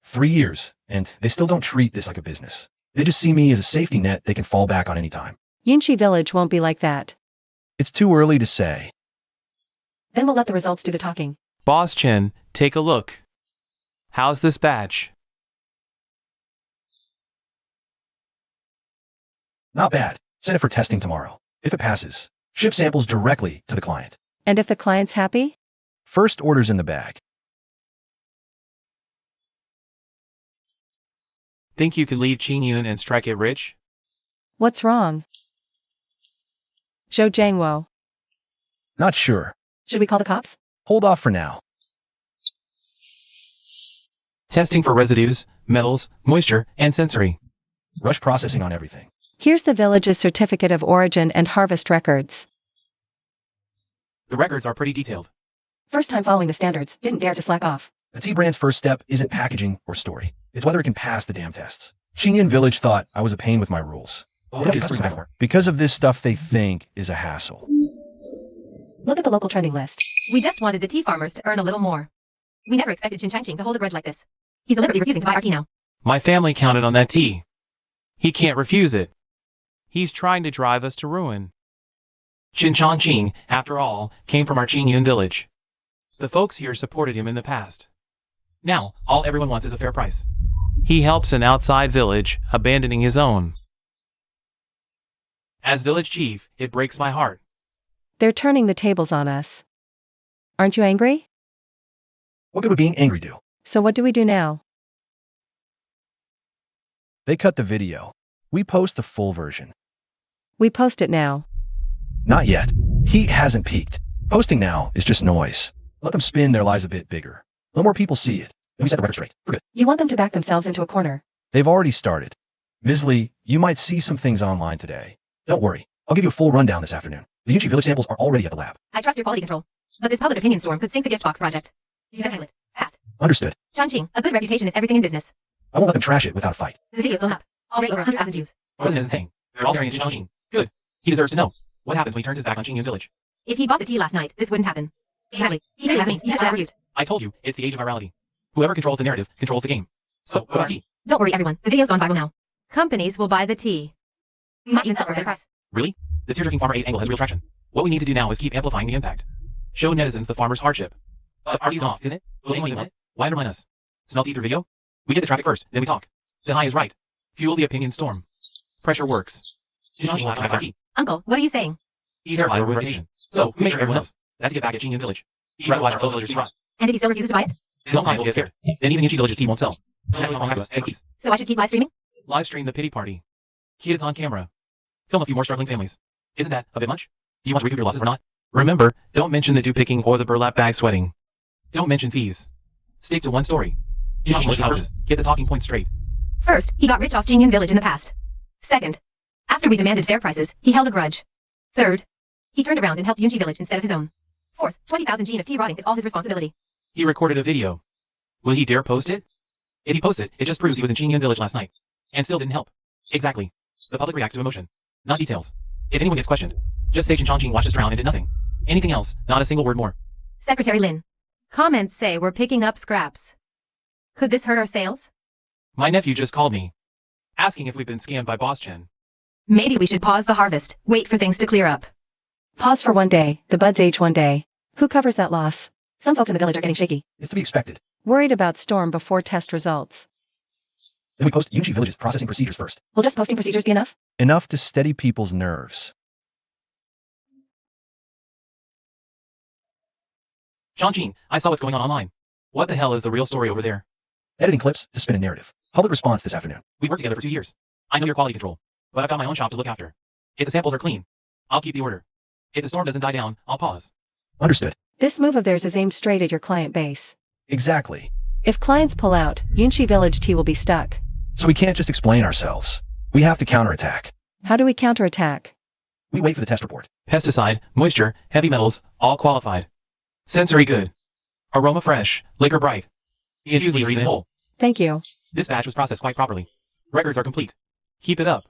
3 years, and they still don't treat this like a business. They just see me as a safety net they can fall back on any time. Yinchi Village won't be like that. It's too early to say. Then we'll let the results do the talking. Boss Chen, take a look. How's this batch? Not bad. Send it for testing tomorrow. If it passes, ship samples directly to the client. And if the client's happy? First order's in the bag. Think you could leave Qingyun and strike it rich? What's wrong? Zhou Jiangwo. Not sure. Should we call the cops? Hold off for now. Testing for residues, metals, moisture, and sensory. Rush processing on everything. Here's the village's certificate of origin and harvest records. The records are pretty detailed. First time following the standards, didn't dare to slack off. A tea brand's first step isn't packaging or story. It's whether it can pass the damn tests. Xinyan Village thought I was a pain with my rules. Because of this stuff they think is a hassle. Look at the local trending list. We just wanted the tea farmers to earn a little more. We never expected Chin Changqing to hold a grudge like this. He's deliberately refusing to buy our tea now. My family counted on that tea. He can't refuse it. He's trying to drive us to ruin. Chin Changqing, after all, came from our Qingyun village. The folks here supported him in the past. Now, all everyone wants is a fair price. He helps an outside village, abandoning his own. As village chief, it breaks my heart. They're turning the tables on us. Aren't you angry? What good would being angry do? So what do we do now? They cut the video. We post the full version. We post it now. Not yet. Heat hasn't peaked. Posting now is just noise. Let them spin their lies a bit bigger. Let more people see it. And we set the record straight. We're good. You want them to back themselves into a corner. They've already started. Ms. Lee, you might see some things online today. Don't worry. I'll give you a full rundown this afternoon. The Yunchi village samples are already at the lab. I trust your quality control. But this public opinion storm could sink the gift box project. You gotta handle it. Fast. Understood. Changqing, a good reputation is everything in business. I won't let them trash it without a fight. The video's blown up. Already over 100,000 views. More than is insane. They're all staring at Chin Changqing. Good. He deserves to know. What happens when he turns his back on Qingyun village? If he bought the tea last night, this wouldn't happen. Exactly. He did means he just refused. I told you, it's the age of virality. Whoever controls the narrative, controls the game. So, what about tea? Don't worry, everyone. The video's gone viral now. Companies will buy the tea. We might even sell for a better price. Really? The tear-jerking farmer 8 angle has real traction. What we need to do now is keep amplifying the impact. Show netizens the farmer's hardship. Our season off, isn't it? Will anyone want it? Why undermine us? Smell tea through video? We get the traffic first, then we talk. Dehai is right. Fuel the opinion storm. Pressure works. Uncle, what are you saying? He's terrified of reputation. So, we make sure everyone knows. That's to get back at Qingyun village. He'd rather watch our fellow villagers tea rot. And if he still refuses to buy it? His own clients will get scared. Then even Yunchi village's tea won't sell. So I should keep live streaming? Live stream the pity party. Kids on camera. Film a few more struggling families. Isn't that a bit much? Do you want to recoup your losses or not? Remember, don't mention the dew picking or the burlap bag sweating. Don't mention fees. Stick to one story. Get the talking points straight. First, he got rich off Qingyun village in the past. Second, after we demanded fair prices, he held a grudge. Third, he turned around and helped Yunchi village instead of his own. Fourth, 20,000 gene of tea rotting is all his responsibility. He recorded a video. Will he dare post it? If he posts it, it just proves he was in Qingyun village last night. And still didn't help. Exactly. The public reacts to emotion, not details. If anyone gets questioned, just say Chin Changqing watched us drown and did nothing. Anything else, not a single word more. Secretary Lin. Comments say we're picking up scraps. Could this hurt our sales? My nephew just called me, asking if we've been scammed by Boss Chen. Maybe we should pause the harvest, wait for things to clear up. Pause for one day, the buds age one day. Who covers that loss? Some folks in the village are getting shaky. It's to be expected. Worried about storm before test results. Then we post Yunchi village's processing procedures first. Will just posting procedures be enough? Enough to steady people's nerves. Changqing, I saw what's going on online. What the hell is the real story over there? Editing clips to spin a narrative. Public response this afternoon. We've worked together for 2 years. I know your quality control, but I've got my own shop to look after. If the samples are clean, I'll keep the order. If the storm doesn't die down, I'll pause. Understood. This move of theirs is aimed straight at your client base. Exactly. If clients pull out, Yunchi village tea will be stuck. So we can't just explain ourselves. We have to counterattack. How do we counterattack? We wait for the test report. Pesticide, moisture, heavy metals, all qualified. Sensory good. Aroma fresh, liquor bright. Infused leaf in whole. Thank you. This batch was processed quite properly. Records are complete. Keep it up.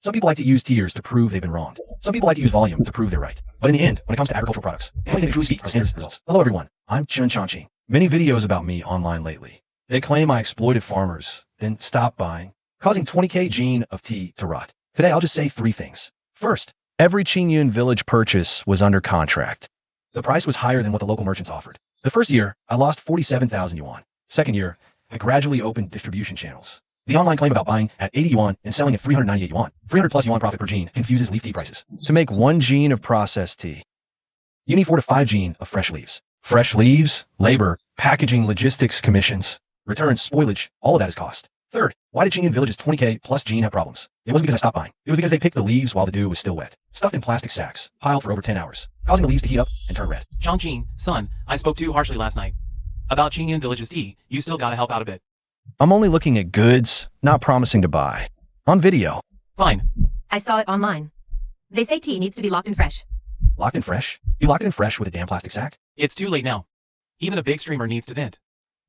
Some people like to use tiers to prove they've been wronged. Some people like to use volume to prove they're right. But in the end, when it comes to agricultural products, the only thing that truly speaks are standard results. Hello everyone, I'm Chin Changqing. Many videos about me online lately. They claim I exploited farmers, then stopped buying, causing 20k gene of tea to rot. Today I'll just say 3 things. First, every Qingyun village purchase was under contract. The price was higher than what the local merchants offered. The first year, I lost 47,000 yuan. Second year, I gradually opened distribution channels. The online claim about buying at 80 yuan and selling at 398 yuan, 300 plus yuan profit per gene, confuses leaf tea prices. To make 1 gene of processed tea, you need 4 to 5 gene of fresh leaves. Fresh leaves, labor, packaging, logistics, commissions, returns, spoilage, all of that is cost. Third, why did Qingyun Village's 20k plus gene have problems? It wasn't because I stopped buying. It was because they picked the leaves while the dew was still wet, stuffed in plastic sacks, piled for over 10 hours. causing the leaves to heat up and turn red. Chongqing, son, I spoke too harshly last night. About Qingyun Village's tea, you still gotta help out a bit. I'm only looking at goods, not promising to buy. On video. Fine. I saw it online. They say tea needs to be locked and fresh. Locked in fresh? You locked it in fresh with a damn plastic sack? It's too late now. Even a big streamer needs to vent.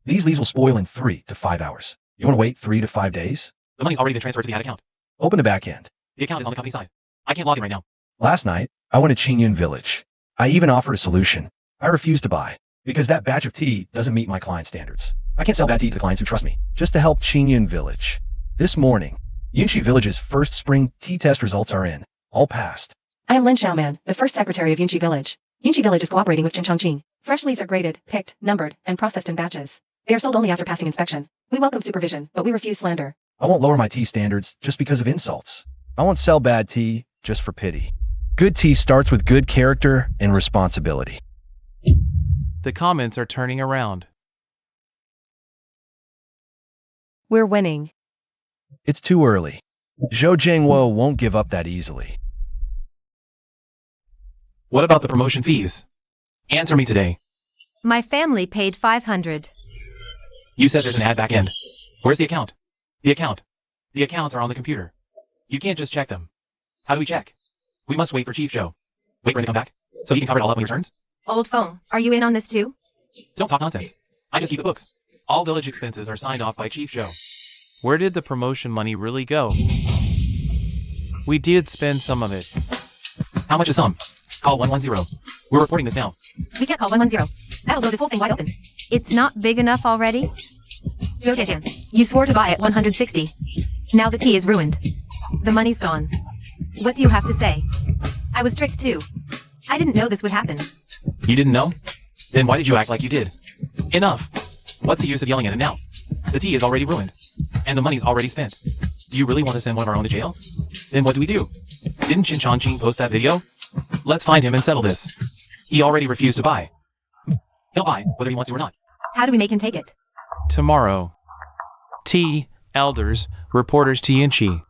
These leaves will spoil in 3 to 5 hours. You want to wait 3 to 5 days? The money's already been transferred to the ad account. Open the back end. The account is on the company side. I can't log in right now. Last night, I went to Qingyun Village. I even offered a solution. I refused to buy, because that batch of tea doesn't meet my client standards. I can't sell bad tea to the clients who trust me, just to help Qingyun Village. This morning, Yunxi Village's first spring tea test results are in. All passed. I am Lin Xiaoman, the first secretary of Yunxi Village. Yunxi Village is cooperating with Chongqing. Fresh leaves are graded, picked, numbered, and processed in batches. They are sold only after passing inspection. We welcome supervision, but we refuse slander. I won't lower my tea standards just because of insults. I won't sell bad tea just for pity. Good tea starts with good character and responsibility. The comments are turning around. We're winning. It's too early. Zhou Jiangwo won't give up that easily. What about the promotion fees? Answer me today. My family paid 500. You said there's an ad back end. Where's the account? The account. The accounts are on the computer. You can't just check them. How do we check? We must wait for Chief Zhou. Wait for him to come back, so he can cover it all up when he returns? Old phone, are you in on this too? Don't talk nonsense. I just keep the books. All village expenses are signed off by Chief Zhou. Where did the promotion money really go? We did spend some of it. How much is some? Call 110. We're reporting this now. We can't call 110. That'll blow this whole thing wide open. It's not big enough already? Zhou Zhejian, you swore to buy at 160. Now the tea is ruined. The money's gone. What do you have to say? I was tricked too. I didn't know this would happen. You didn't know? Then why did you act like you did? Enough. What's the use of yelling at it now? The tea is already ruined. And the money's already spent. Do you really want to send one of our own to jail? Then what do we do? Didn't Chongqing post that video? Let's find him and settle this. He already refused to buy. He'll buy, whether he wants to or not. How do we make him take it? Tomorrow. T. Elders, reporters to Yunxi.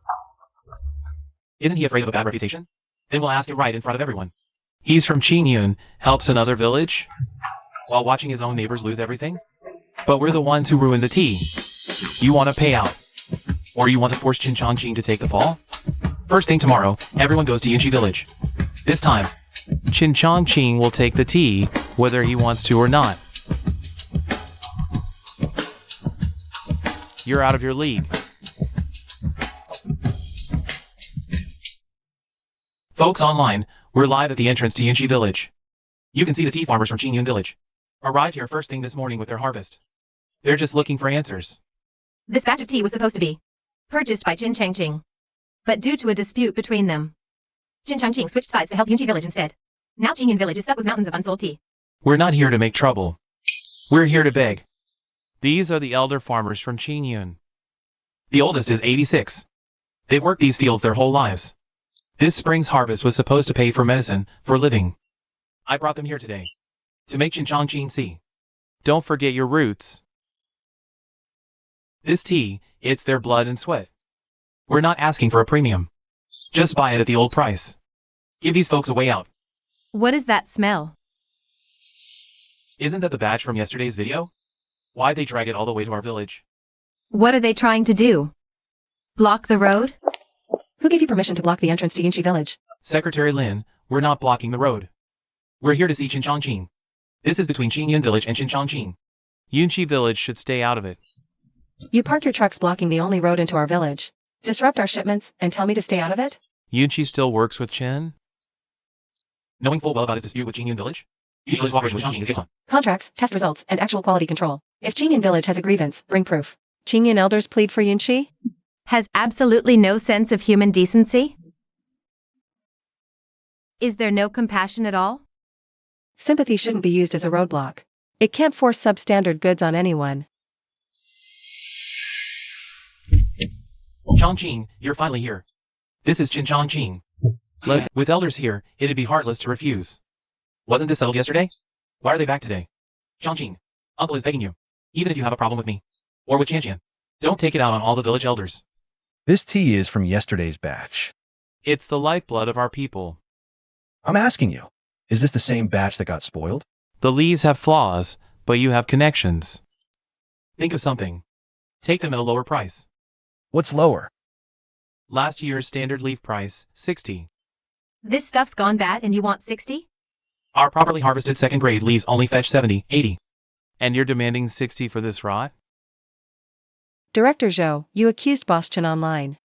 Isn't he afraid of a bad reputation? Then we'll ask it right in front of everyone. He's from Qingyun, helps another village, while watching his own neighbors lose everything? But we're the ones who ruined the tea. You want to pay out? Or you want to force Chongqing to take the fall? First thing tomorrow, everyone goes to Yunxi Village. This time, Chongqing will take the tea, whether he wants to or not. You're out of your league. Folks online, we're live at the entrance to Yunxi Village. You can see the tea farmers from Qingyun Village. Arrived here first thing this morning with their harvest. They're just looking for answers. This batch of tea was supposed to be purchased by Qin Changqing. But due to a dispute between them, Qin Changqing switched sides to help Yunxi Village instead. Now Qingyun Village is stuck with mountains of unsold tea. We're not here to make trouble. We're here to beg. These are the elder farmers from Qingyun. The oldest is 86. They've worked these fields their whole lives. This spring's harvest was supposed to pay for medicine, for living. I brought them here today, to make Chongqing see. Don't forget your roots. This tea, it's their blood and sweat. We're not asking for a premium. Just buy it at the old price. Give these folks a way out. What is that smell? Isn't that the batch from yesterday's video? Why'd they drag it all the way to our village? What are they trying to do? Block the road? Who gave you permission to block the entrance to Yunxi Village? Secretary Lin, we're not blocking the road. We're here to see Chongqing. This is between Qingyun Village and Chongqing. Yunxi Village should stay out of it. You park your trucks blocking the only road into our village, disrupt our shipments, and tell me to stay out of it? Yunxi still works with Chen? Knowing full well about his dispute with Qingyun Village? Usually cooperation with Chongqing is given. Contracts, test results, and actual quality control. If Qingyun Village has a grievance, bring proof. Qingyun elders plead for Yunxi? Has absolutely no sense of human decency? Is there no compassion at all? Sympathy shouldn't be used as a roadblock. It can't force substandard goods on anyone. Chongqing, you're finally here. This is Chongqing. With elders here, it'd be heartless to refuse. Wasn't this settled yesterday? Why are they back today? Chongqing, Uncle is begging you. Even if you have a problem with me, or with Chantian, don't take it out on all the village elders. This tea is from yesterday's batch. It's the lifeblood of our people. I'm asking you, Is this the same batch that got spoiled? The leaves have flaws, but you have connections. Think of something. Take them at a lower price. What's lower? Last year's standard leaf price, 60. This stuff's gone bad and you want 60? Our properly harvested second grade leaves only fetch 70, 80. And you're demanding 60 for this rot? Director Zhou, you accused Boschan online.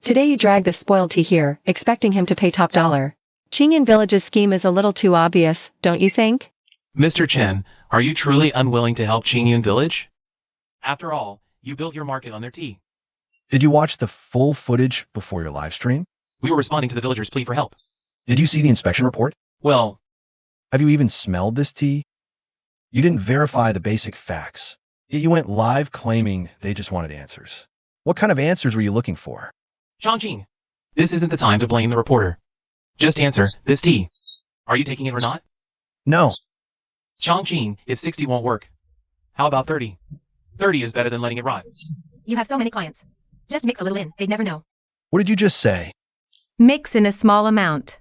Today you drag the spoiled tea here, expecting him to pay top dollar. Qingyan Village's scheme is a little too obvious, don't you think? Mr. Chen, are you truly unwilling to help Qingyun Village? After all, you built your market on their tea. Did you watch the full footage before your live stream? We were responding to the villagers' plea for help. Did you see the inspection report? Well, Have you even smelled this tea? You didn't verify the basic facts. Yet you went live claiming they just wanted answers. What kind of answers were you looking for? Chongqing, this isn't the time to blame the reporter. Just answer, this tea. Are you taking it or not? No. Chongqing, if 60 won't work. How about 30? 30 is better than letting it rot. You have so many clients. Just mix a little in, they'd never know. What did you just say? Mix in a small amount.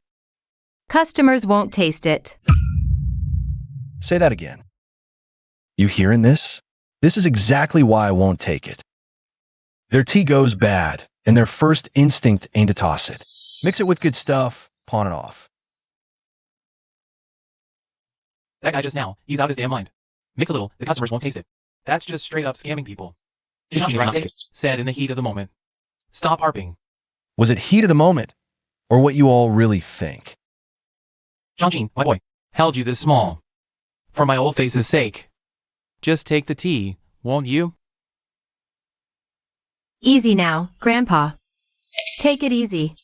Customers won't taste it. Say that again. You hearing this? This is exactly why I won't take it. Their tea goes bad, and their first instinct ain't to toss it. Mix it with good stuff, pawn it off. That guy just now, he's out of his damn mind. Mix a little, the customers won't taste it. That's just straight up scamming people. Said in the heat of the moment. Stop harping. Was it heat of the moment, or what you all really think? Chongqing, my boy, held you this small. For my old face's sake. Just take the tea, won't you? Easy now, Grandpa. Take it easy.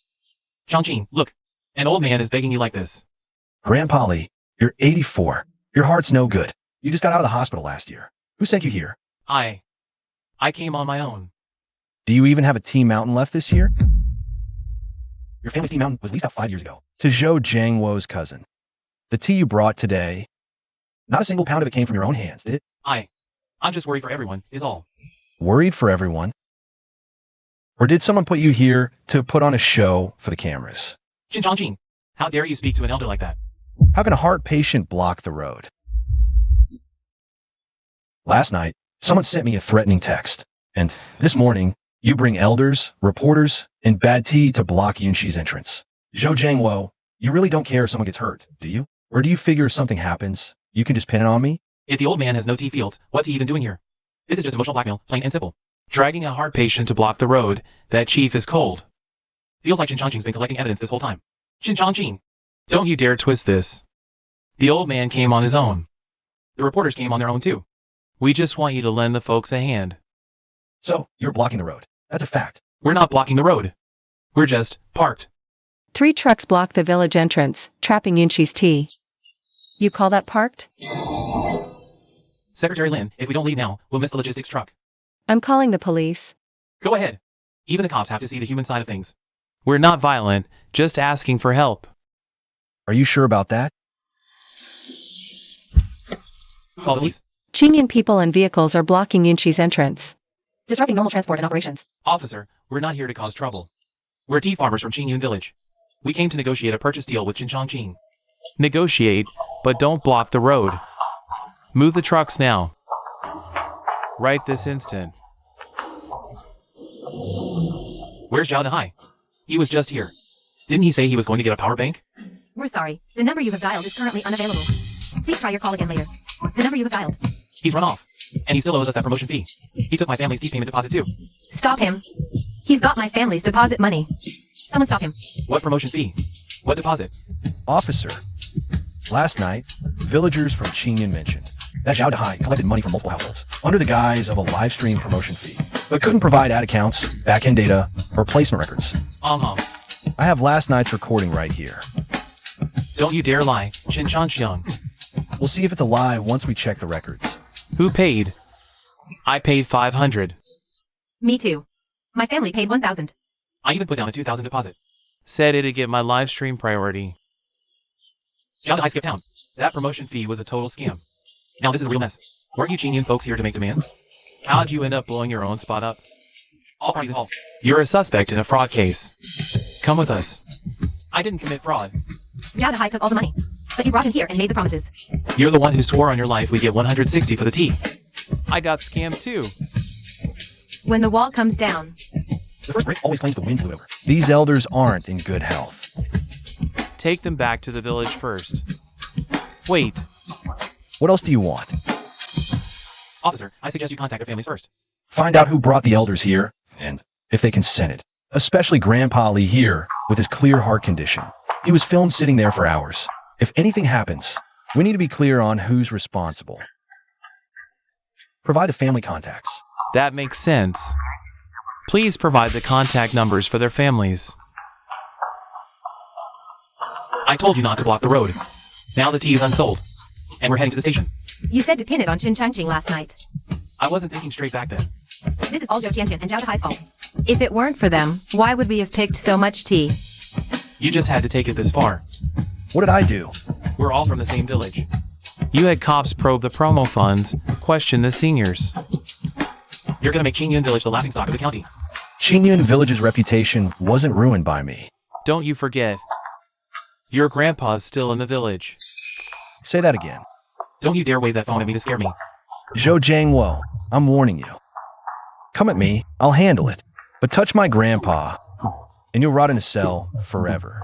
Chongqing, look, an old man is begging you like this. Grandpa Lee, you're 84. Your heart's no good. You just got out of the hospital last year. Who sent you here? I came on my own. Do you even have a tea mountain left this year? Your family's tea mountain was leased out 5 years ago to Zhou Jiangwo's cousin. The tea you brought today, not a single pound of it came from your own hands, did it? I'm just worried for everyone, is all. Worried for everyone? Or did someone put you here to put on a show for the cameras? Chongqing, how dare you speak to an elder like that? How can a heart patient block the road? Last night, someone sent me a threatening text, and this morning, you bring elders, reporters, and bad tea to block Yunxi's entrance. Zhou Jiangwo, you really don't care if someone gets hurt, do you? Or do you figure if something happens, you can just pin it on me? If the old man has no tea fields, what's he even doing here? This is just emotional blackmail, plain and simple. Dragging a heart patient to block the road, that chief is cold. Feels like Chongqing's been collecting evidence this whole time. Chongqing, don't you dare twist this. The old man came on his own. The reporters came on their own too. We just want you to lend the folks a hand. So, you're blocking the road. That's a fact. We're not blocking the road. We're just parked. 3 trucks block the village entrance, trapping Yunxi's tea. You call that parked? Secretary Lin, if we don't leave now, we'll miss the logistics truck. I'm calling the police. Go ahead. Even the cops have to see the human side of things. We're not violent, just asking for help. Are you sure about that? Call the police. Qingyan people and vehicles are blocking Yunxi's entrance, disrupting normal transport and operations. Officer, we're not here to cause trouble. We're tea farmers from Qingyun Village. We came to negotiate a purchase deal with Chongqing. Negotiate, but don't block the road. Move the trucks now. Right this instant. Where's Zhao Nahai? He was just here. Didn't he say he was going to get a power bank? We're sorry. The number you have dialed is currently unavailable. Please try your call again later. The number you have dialed. He's run off. And he still owes us that promotion fee. He took my family's tea payment deposit too. Stop him. He's got my family's deposit money. Someone stop him. What promotion fee? What deposit? Officer, last night, villagers from Qingyan mentioned that Zhao Dahai collected money from multiple households under the guise of a live stream promotion fee, but couldn't provide ad accounts, back-end data, or placement records. I have last night's recording right here. Don't you dare lie, Chongqing. We'll see if it's a lie once we check the records. Who paid? I paid 500. Me too. My family paid 1,000. I even put down a 2,000 deposit. Said it'd get my live stream priority. Zhao Dahai skipped town. That promotion fee was a total scam. Now this is a real mess. Weren't you Qingyan folks here to make demands? How'd you end up blowing your own spot up? All parties involved. You're a suspect in a fraud case. Come with us. I didn't commit fraud. Zhao Dahai took all the money. But you brought him here and made the promises. You're the one who swore on your life we'd get 160 for the tea. I got scammed too. When the wall comes down. The first break always claims the wind blew over. These elders aren't in good health. Take them back to the village first. Wait. What else do you want? Officer, I suggest you contact their families first. Find out who brought the elders here, and if they consented. Especially Grandpa Lee here, with his clear heart condition. He was filmed sitting there for hours. If anything happens, we need to be clear on who's responsible. Provide the family contacts. That makes sense. Please provide the contact numbers for their families. I told you not to block the road. Now the tea is unsold. And we're heading to the station. You said to pin it on Chin Changqing last night. I wasn't thinking straight back then. This is all Zhou Tiantian and Zhao Dahai's fault. If it weren't for them, why would we have picked so much tea? You just had to take it this far. What did I do? We're all from the same village. You had cops probe the promo funds, question the seniors. You're gonna make Qingyun Village the laughingstock of the county. Qingyun Village's reputation wasn't ruined by me. Don't you forget. Your grandpa's still in the village. Say that again. Don't you dare wave that phone at me to scare me. Zhou Jiangwo, I'm warning you. Come at me, I'll handle it. But touch my grandpa, and you'll rot in a cell forever.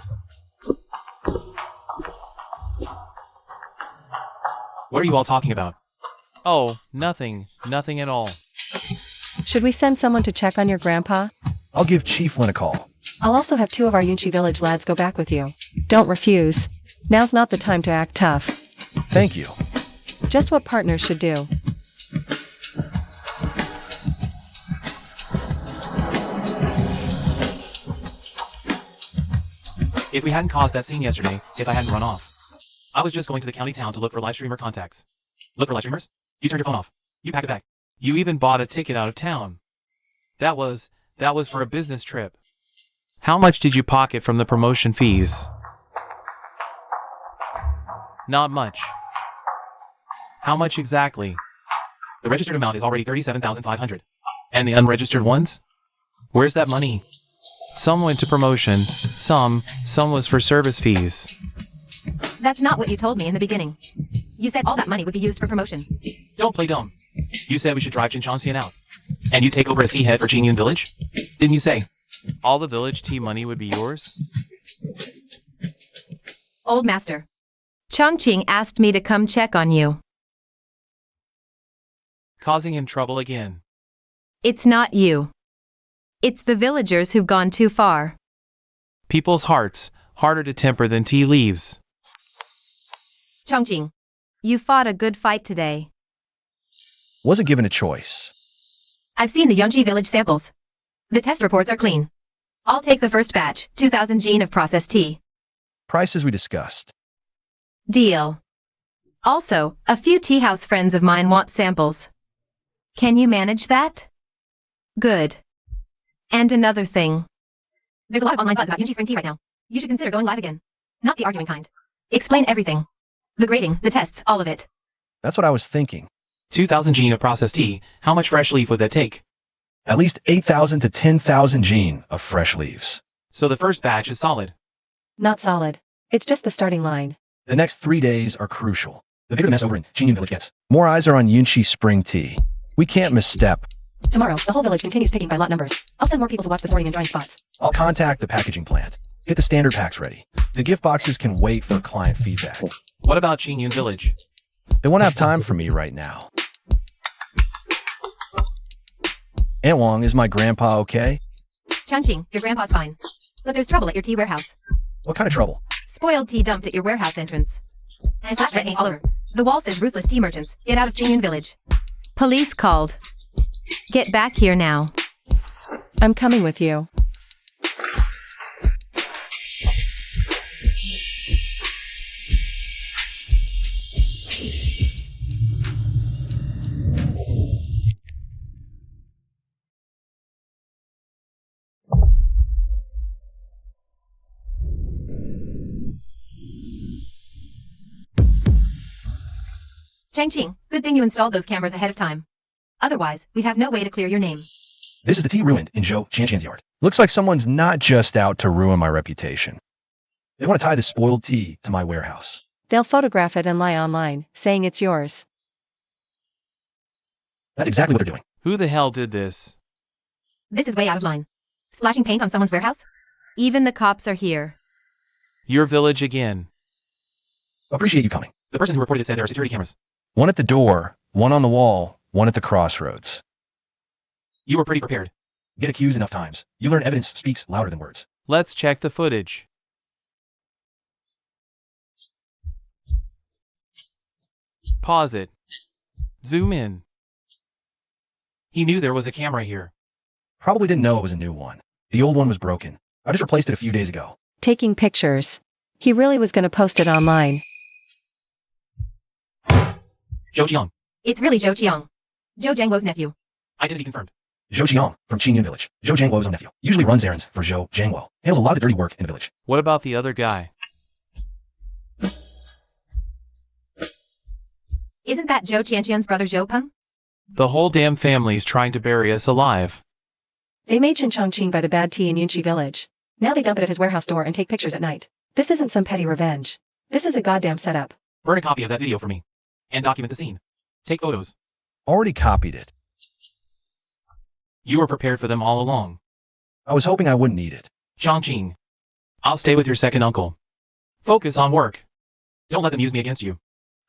What are you all talking about? Oh, nothing. Nothing at all. Should we send someone to check on your grandpa? I'll give Chief Lin a call. I'll also have 2 of our Yunchi village lads go back with you. Don't refuse. Now's not the time to act tough. Thank you. Just what partners should do. If we hadn't caused that scene yesterday, if I hadn't run off. I was just going to the county town to look for live streamer contacts. Look for live streamers? You turned your phone off. You packed it back. You even bought a ticket out of town. That was for a business trip. How much did you pocket from the promotion fees? Not much. How much exactly? The registered amount is already 37,500. And the unregistered ones? Where's that money? Some went to promotion, some was for service fees. That's not what you told me in the beginning. You said all that money would be used for promotion. Don't play dumb. You said we should drive Chinchonsian out. And you take over as head for Qingyun Village? Didn't you say? All the village tea money would be yours? Old master. Chongqing asked me to come check on you. Causing him trouble again. It's not you. It's the villagers who've gone too far. People's hearts, harder to temper than tea leaves. Chongqing, you fought a good fight today. Wasn't given a choice. I've seen the Yongji village samples. The test reports are clean. I'll take the first batch, 2,000 gene of processed tea. Prices we discussed. Deal. Also, a few tea house friends of mine want samples. Can you manage that? Good. And another thing. There's a lot of online buzz about Yunji Spring Tea right now. You should consider going live again. Not the arguing kind. Explain everything. The grading, the tests, all of it. That's what I was thinking. 2,000 gene of processed tea. How much fresh leaf would that take? At least 8,000 to 10,000 gene of fresh leaves. So the first batch is solid. Not solid. It's just the starting line. The next 3 days are crucial. The bigger the mess over in Qingyun Village gets, more eyes are on Yunchi Spring Tea. We can't misstep. Tomorrow, the whole village continues picking by lot numbers. I'll send more people to watch the sorting and drying spots. I'll contact the packaging plant. Get the standard packs ready. The gift boxes can wait for client feedback. What about Qingyun Village? They won't have time for me right now. Aunt Wong, is my grandpa okay? Chongqing, your grandpa's fine. But there's trouble at your tea warehouse. What kind of trouble? Spoiled tea dumped at your warehouse entrance. And slash threatening all over. The wall says ruthless tea merchants, get out of Qingyun Village. Police called. Get back here now. I'm coming with you. Changqing, good thing you installed those cameras ahead of time. Otherwise, we'd have no way to clear your name. This is the tea ruined in Zhou Qianqian's yard. Looks like someone's not just out to ruin my reputation. They want to tie this spoiled tea to my warehouse. They'll photograph it and lie online, saying it's yours. That's exactly what they're doing. Who the hell did this? This is way out of line. Splashing paint on someone's warehouse? Even the cops are here. Your village again. Appreciate you coming. The person who reported it said there are security cameras. One at the door, one on the wall, one at the crossroads. You were pretty prepared. Get accused enough times. You learn evidence speaks louder than words. Let's check the footage. Pause it. Zoom in. He knew there was a camera here. Probably didn't know it was a new one. The old one was broken. I just replaced it a few days ago. Taking pictures. He really was going to post it online. Zhou Jiang. It's really Zhou Qiang. Zhou Jiangwo's nephew. Identity confirmed. Zhou Jiang from Qingyun village. Zhou Jiangwo's own nephew. Usually runs errands for Zhou Jiangwo. Handles a lot of the dirty work in the village. What about the other guy? Isn't that Zhou Qianqian's brother Zhou Peng? The whole damn family's trying to bury us alive. They made Chongqing buy the bad tea in Yunqi village. Now they dump it at his warehouse door and take pictures at night. This isn't some petty revenge. This is a goddamn setup. Burn a copy of that video for me. And document the scene. Take photos. Already copied it. You were prepared for them all along. I was hoping I wouldn't need it. Chongqing. I'll stay with your second uncle. Focus on work. Don't let them use me against you.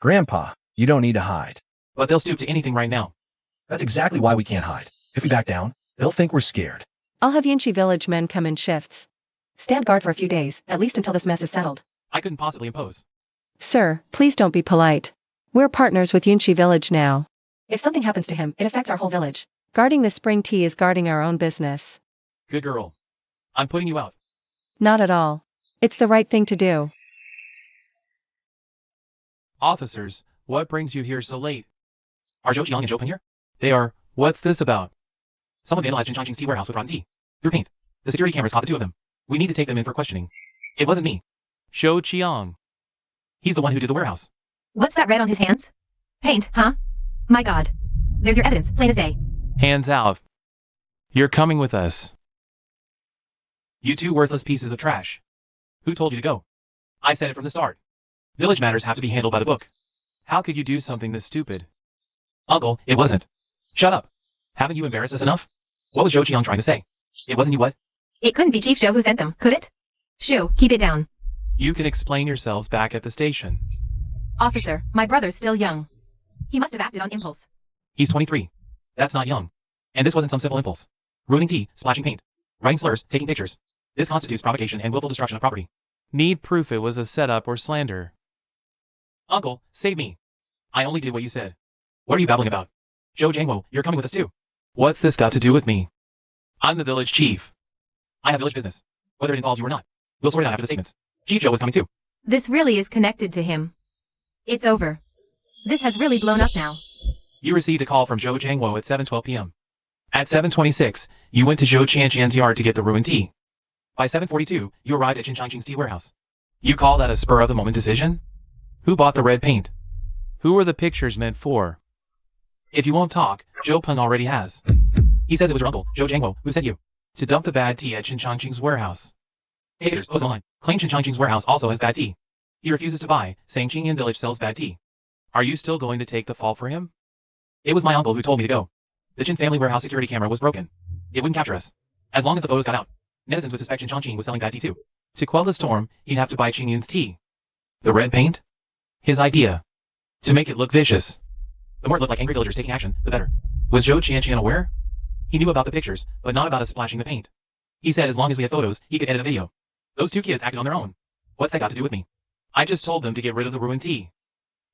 Grandpa, you don't need to hide. But they'll stoop to anything right now. That's exactly why we can't hide. If we back down, they'll think we're scared. I'll have Yunqi village men come in shifts. Stand guard for a few days, at least until this mess is settled. I couldn't possibly impose. Sir, please don't be polite. We're partners with Yunqi village now. If something happens to him, it affects our whole village. Guarding the spring tea is guarding our own business. Good girl. I'm putting you out. Not at all. It's the right thing to do. Officers, what brings you here so late? Are Zhou Jiang and Zhou Peng here? They are. What's this about? Someone vandalized Chongqing's tea warehouse with rotten tea. Through paint. The security cameras caught the two of them. We need to take them in for questioning. It wasn't me. Zhou Qiang. He's the one who did the warehouse. What's that red on his hands? Paint, huh? My god. There's your evidence, plain as day. Hands out. You're coming with us. You two worthless pieces of trash. Who told you to go? I said it from the start. Village matters have to be handled by the book. How could you do something this stupid? Uncle, it wasn't. Shut up. Haven't you embarrassed us enough? What was Zhou Qiang trying to say? It wasn't you what? It couldn't be Chief Zhou who sent them, could it? Shoo, keep it down. You can explain yourselves back at the station. Officer, my brother's still young. He must have acted on impulse. He's 23. That's not young. And this wasn't some simple impulse. Ruining tea, splashing paint, writing slurs, taking pictures. This constitutes provocation and willful destruction of property. Need proof it was a setup or slander. Uncle, save me. I only did what you said. What are you babbling about? Zhou Jiangwo, you're coming with us too. What's this got to do with me? I'm the village chief. I have village business. Whether it involves you or not. We'll sort it out after the statements. Chief Zhou is coming too. This really is connected to him. It's over. This has really blown up now. You received a call from Zhou Jiangwo at 7:12 p.m. At 7:26, you went to Zhou Qianqian's yard to get the ruined tea. By 7:42, you arrived at Chongqing's tea warehouse. You call that a spur-of-the-moment decision? Who bought the red paint? Who were the pictures meant for? If you won't talk, Zhou Peng already has. He says it was your uncle, Zhou Jiangwo, who sent you to dump the bad tea at Chongqing's warehouse. Haters post online, claim Chongqing's warehouse also has bad tea. He refuses to buy, saying Qingyun village sells bad tea. Are you still going to take the fall for him? It was my uncle who told me to go. The Qin family warehouse security camera was broken. It wouldn't capture us. As long as the photos got out, netizens would suspect Chongqing was selling bad tea too. To quell the storm, he'd have to buy Qingyun's tea. The red paint? His idea. To make it look vicious. The more it looked like angry villagers taking action, the better. Was Zhou Qianqian aware? He knew about the pictures, but not about us splashing the paint. He said as long as we had photos, he could edit a video. Those two kids acted on their own. What's that got to do with me? I just told them to get rid of the ruined tea.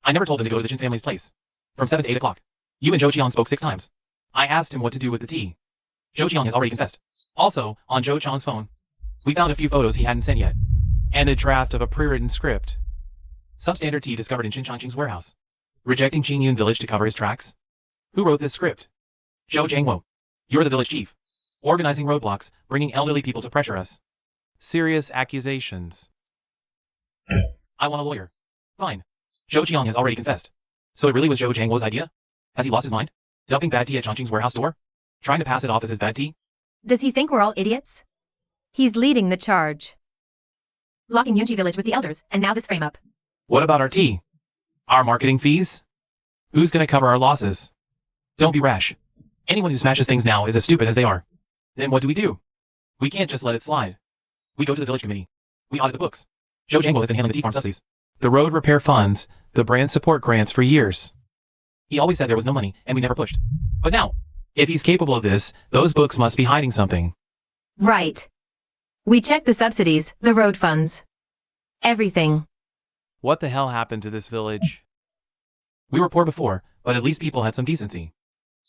I never told them to go to the Qin family's place. From 7 to 8 o'clock. You and Zhou Qiang spoke 6 times. I asked him what to do with the tea. Zhou Qiang has already confessed. Also, on Zhou Qiang's phone, we found a few photos he hadn't sent yet. And a draft of a pre-written script. Substandard tea discovered in Chongqing's warehouse. Rejecting Qingyun village to cover his tracks? Who wrote this script? Zhou Jiangwo. You're the village chief. Organizing roadblocks, bringing elderly people to pressure us. Serious accusations. I want a lawyer. Fine. Zhou Qiang has already confessed. So it really was Zhou Jiangwo's idea? Has he lost his mind? Dumping bad tea at Chongqing's warehouse door? Trying to pass it off as his bad tea? Does he think we're all idiots? He's leading the charge. Locking Yunji village with the elders, and now this frame up. What about our tea? Our marketing fees? Who's gonna cover our losses? Don't be rash. Anyone who smashes things now is as stupid as they are. Then what do? We can't just let it slide. We go to the village committee. We audit the books. Joe Jango has been handling the tea farm subsidies, the road repair funds, the brand support grants for years. He always said there was no money, and we never pushed. But now, if he's capable of this, those books must be hiding something. Right. We checked the subsidies, the road funds. Everything. What the hell happened to this village? We were poor before, but at least people had some decency.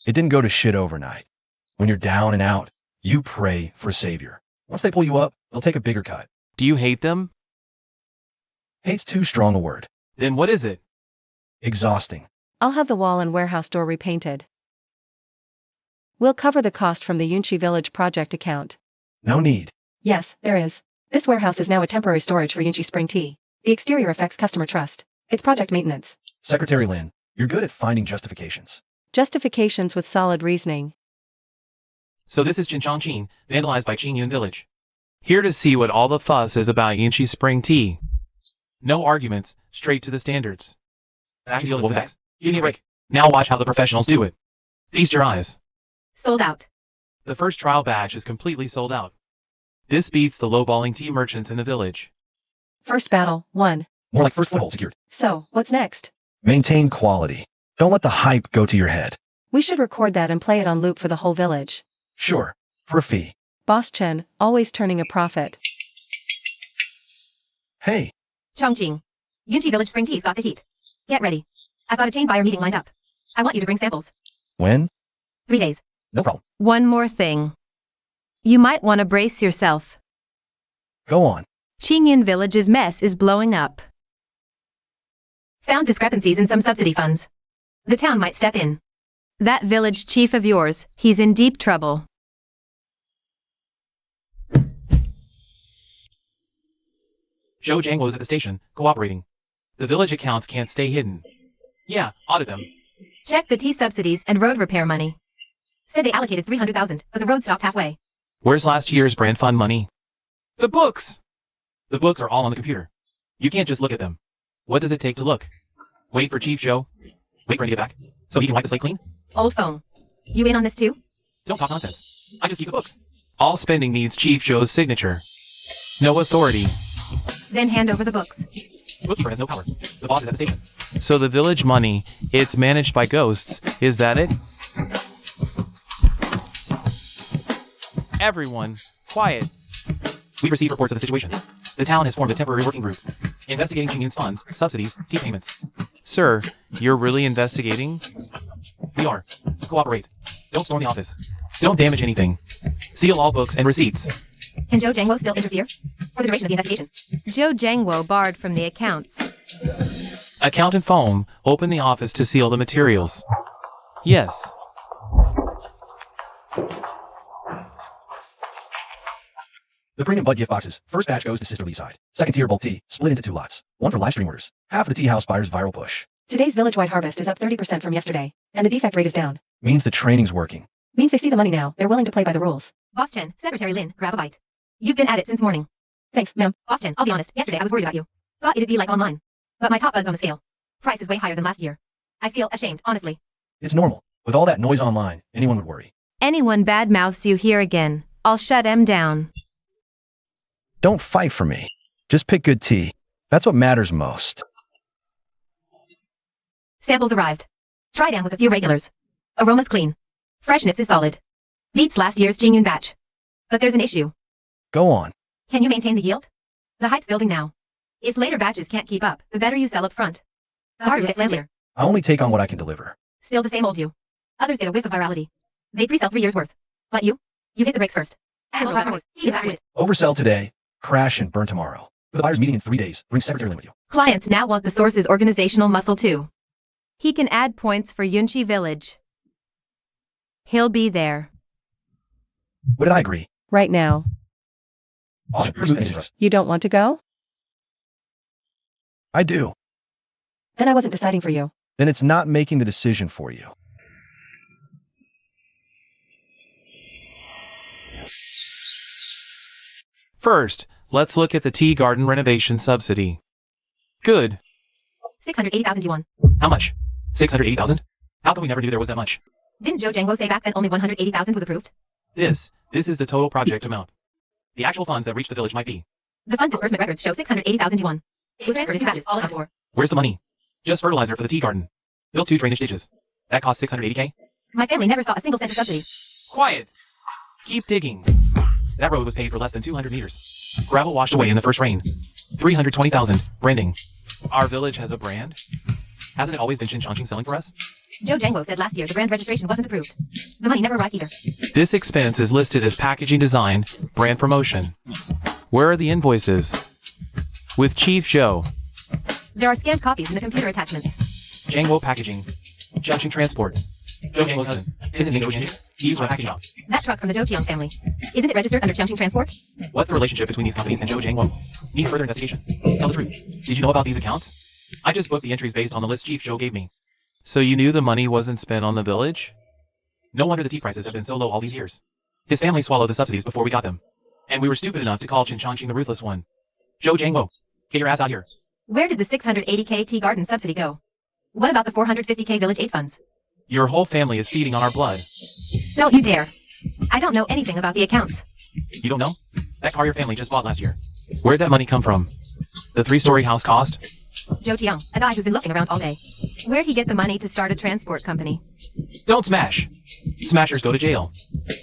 It didn't go to shit overnight. When you're down and out, you pray for a savior. Once they pull you up, they'll take a bigger cut. Do you hate them? Hate's too strong a word. Then what is it? Exhausting. I'll have the wall and warehouse door repainted. We'll cover the cost from the Yunchi Village project account. No need. Yes, there is. This warehouse is now a temporary storage for Yunchi Spring Tea. The exterior affects customer trust. It's project maintenance. Secretary Lin, you're good at finding justifications. Justifications with solid reasoning. So this is Chin, vandalized by Qingyun Village. Here to see what all the fuss is about Yunchi Spring Tea. No arguments, straight to the standards. Back to the woven bags. Give me a break. Now watch how the professionals do it. Feast your eyes. Sold out. The first trial batch is completely sold out. This beats the lowballing tea merchants in the village. First battle, won. More like first foothold secured. So, what's next? Maintain quality. Don't let the hype go to your head. We should record that and play it on loop for the whole village. Sure, for a fee. Boss Chen, always turning a profit. Hey, Chongqing. Yunji village spring tea's got the heat. Get ready. I've got a chain buyer meeting lined up. I want you to bring samples. when? 3 days. No problem. One more thing. You might want to brace yourself. Go on. Qingyun Village's mess is blowing up. Found discrepancies in some subsidy funds. The town might step in. That village chief of yours, he's in deep trouble. Joe Jang was at the station, cooperating. The village accounts can't stay hidden. Yeah, audit them. Check the tea subsidies and road repair money. Said they allocated 300,000, but the road stopped halfway. Where's last year's brand fund money? The books! The books are all on the computer. You can't just look at them. What does it take to look? Wait for Chief Joe. Wait for him to get back, so he can wipe the slate clean? Old phone. You in on this too? Don't talk nonsense. I just keep the books. All spending needs Chief Joe's signature. No authority. Then hand over the books. Bookkeeper has no power. The boss is at the station. So the village money, it's managed by ghosts. Is that it? Everyone, quiet. We've received reports of the situation. The town has formed a temporary working group, investigating Qingyun's funds, subsidies, tea payments. Sir, you're really investigating? We are. Cooperate. Don't storm the office. Don't damage anything. Seal all books and receipts. Can Joe Jangwo still interfere? For the duration of the investigation. Joe Jangwo barred from the accounts. Accountant Foam, open the office to seal the materials. Yes. The premium bud gift boxes. First batch goes to Sister Lee side. Second tier bulk tea, split into 2 lots. One for live stream orders. Half of the tea house buyer's viral push. Today's village-wide harvest is up 30% from yesterday, and the defect rate is down. Means the training's working. Means they see the money now, they're willing to play by the rules. Boss Chen, Secretary Lin, grab a bite. You've been at it since morning. Thanks, ma'am. Boss Chen, I'll be honest, yesterday I was worried about you. Thought it'd be like online. But my top bud's on the scale. Price is way higher than last year. I feel ashamed, honestly. It's normal. With all that noise online, anyone would worry. Anyone badmouths you here again, I'll shut 'em down. Don't fight for me. Just pick good tea. That's what matters most. Samples arrived. Try down with a few regulars. Aroma's clean. Freshness is solid. Beats last year's Qingyun batch. But there's an issue. Go on. Can you maintain the yield? The hype's building now. If later batches can't keep up, the better you sell up front. The harder it gets later. I only take on what I can deliver. Still the same old you. Others get a whiff of virality. They pre-sell 3 years worth. But you hit the brakes first. Oversell today, crash and burn tomorrow. For the buyer's meeting in 3 days, bring Secretary Lin with you. Clients now want the source's organizational muscle too. He can add points for Yunchi Village. He'll be there. What did I agree? Right now. Awesome. You don't want to go? I do. Then I wasn't deciding for you. Then it's not making the decision for you. First, Let's look at the tea garden renovation subsidy. Good. 680,000 yuan. How much? 680,000? How come we never knew there was that much? Didn't Zhou Jiangguo say back then only 180,000 was approved? This is the total project amount. The actual funds that reached the village might be. The fund disbursement records show 680,000 yuan. It was transferred into batches, all accounted for. Where's the money? Just fertilizer for the tea garden. Built 2 drainage ditches. That cost 680K? My family never saw a single cent of subsidy. Quiet! Keep digging. That road was paved for less than 200 meters. Gravel washed away in the first rain. 320,000. Branding. Our village has a brand? Hasn't it always been Chongqing selling for us? Zhou Jiangguo said last year the brand registration wasn't approved. The money never arrived either. This expense is listed as packaging design, brand promotion. Where are the invoices? With Chief Zhou. There are scanned copies in the computer attachments. Jiangguo Packaging. Chongqing Transport. Zhou Jiangguo's cousin. Isn't his name Zhou Jiangguo? He used my package shop. That truck from the Zhou Jiang family. Isn't it registered under Chongqing Transport? What's the relationship between these companies and Zhou Jiangguo? Need further investigation. Tell the truth. Did you know about these accounts? I just booked the entries based on the list Chief Zhou gave me. So you knew the money wasn't spent on the village? No wonder the tea prices have been so low all these years. His family swallowed the subsidies before we got them. And we were stupid enough to call Chongqing the ruthless one. Zhou Jiangguo, get your ass out here. Where did the 680K tea garden subsidy go? What about the 450K village aid funds? Your whole family is feeding on our blood. Don't you dare. I don't know anything about the accounts. You don't know? That car your family just bought last year. Where'd that money come from? The 3-story house cost? Zhou Jiang, a guy who's been looking around all day. Where'd he get the money to start a transport company? Don't smash. Smashers go to jail.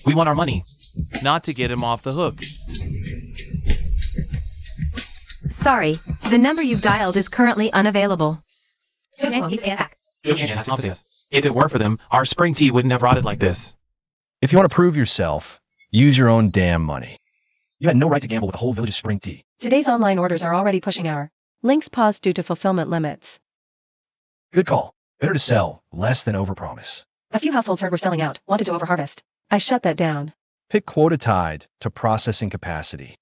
We want our money. Not to get him off the hook. Sorry, the number you've dialed is currently unavailable. Zhou Jiangguo needs to pay us back. Zhou Jiangguo has to compensate us. If it weren't for them, our spring tea wouldn't have rotted like this. If you want to prove yourself, use your own damn money. You had no right to gamble with the whole village's spring tea. Today's online orders are already pushing our links paused due to fulfillment limits. Good call. Better to sell less than overpromise. A few households heard we're selling out, wanted to overharvest. I shut that down. Pick quota tied to processing capacity.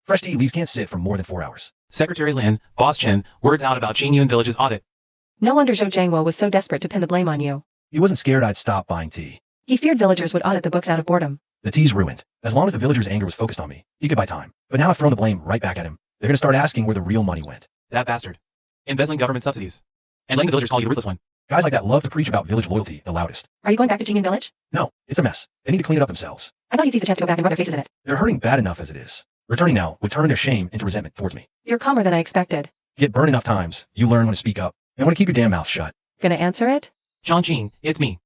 Fresh tea leaves can't sit for more than 4 hours. Secretary Lin, Boss Chen, words out about Qingyun Village's audit. No wonder Zhou Jiangguo was so desperate to pin the blame on you. He wasn't scared I'd stop buying tea. He feared villagers would audit the books out of boredom. The tea's ruined. As long as the villagers' anger was focused on me, he could buy time. But now I've thrown the blame right back at him. They're going to start asking where the real money went. That bastard. Embezzling government subsidies. And letting the villagers call you the ruthless one. Guys like that love to preach about village loyalty the loudest. Are you going back to Qingyun Village? No, it's a mess. They need to clean it up themselves. I thought you'd seize the chance to go back and rub their faces in it. They're hurting bad enough as it is. Returning now would turn their shame into resentment towards me. You're calmer than I expected. Get burned enough times, you learn when to speak up, and when to keep your damn mouth shut. Gonna answer it? Chongqing, it's me.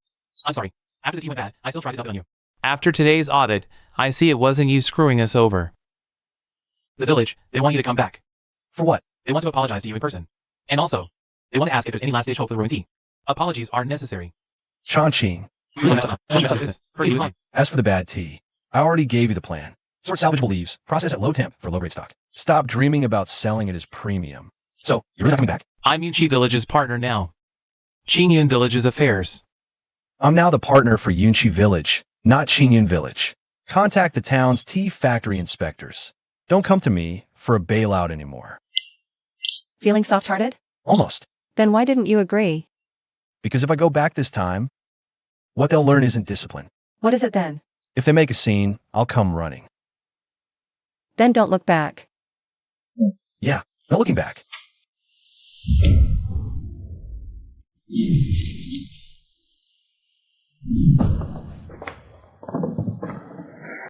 I'm sorry. After the tea went bad, I still tried to dump it on you. After today's audit, I see it wasn't you screwing us over. The village, they want you to come back. For what? They want to apologize to you in person. And also, they want to ask if there's any last-ditch hope for the ruined tea. Apologies are necessary. Chongqing. As for the bad tea, I already gave you the plan. Sort salvageable leaves, process at low temp for low-grade stock. Stop dreaming about selling it as premium. So, you're really not coming back? I'm Yunqi Village's partner now. Qingyun Village's affairs. I'm now the partner for Yunqi Village, not Qingyun Village. Contact the town's tea factory inspectors. Don't come to me for a bailout anymore. Feeling soft-hearted? Almost. Then why didn't you agree? Because if I go back this time, what they'll learn isn't discipline. What is it then? If they make a scene, I'll come running. Then don't look back. Yeah, no looking back.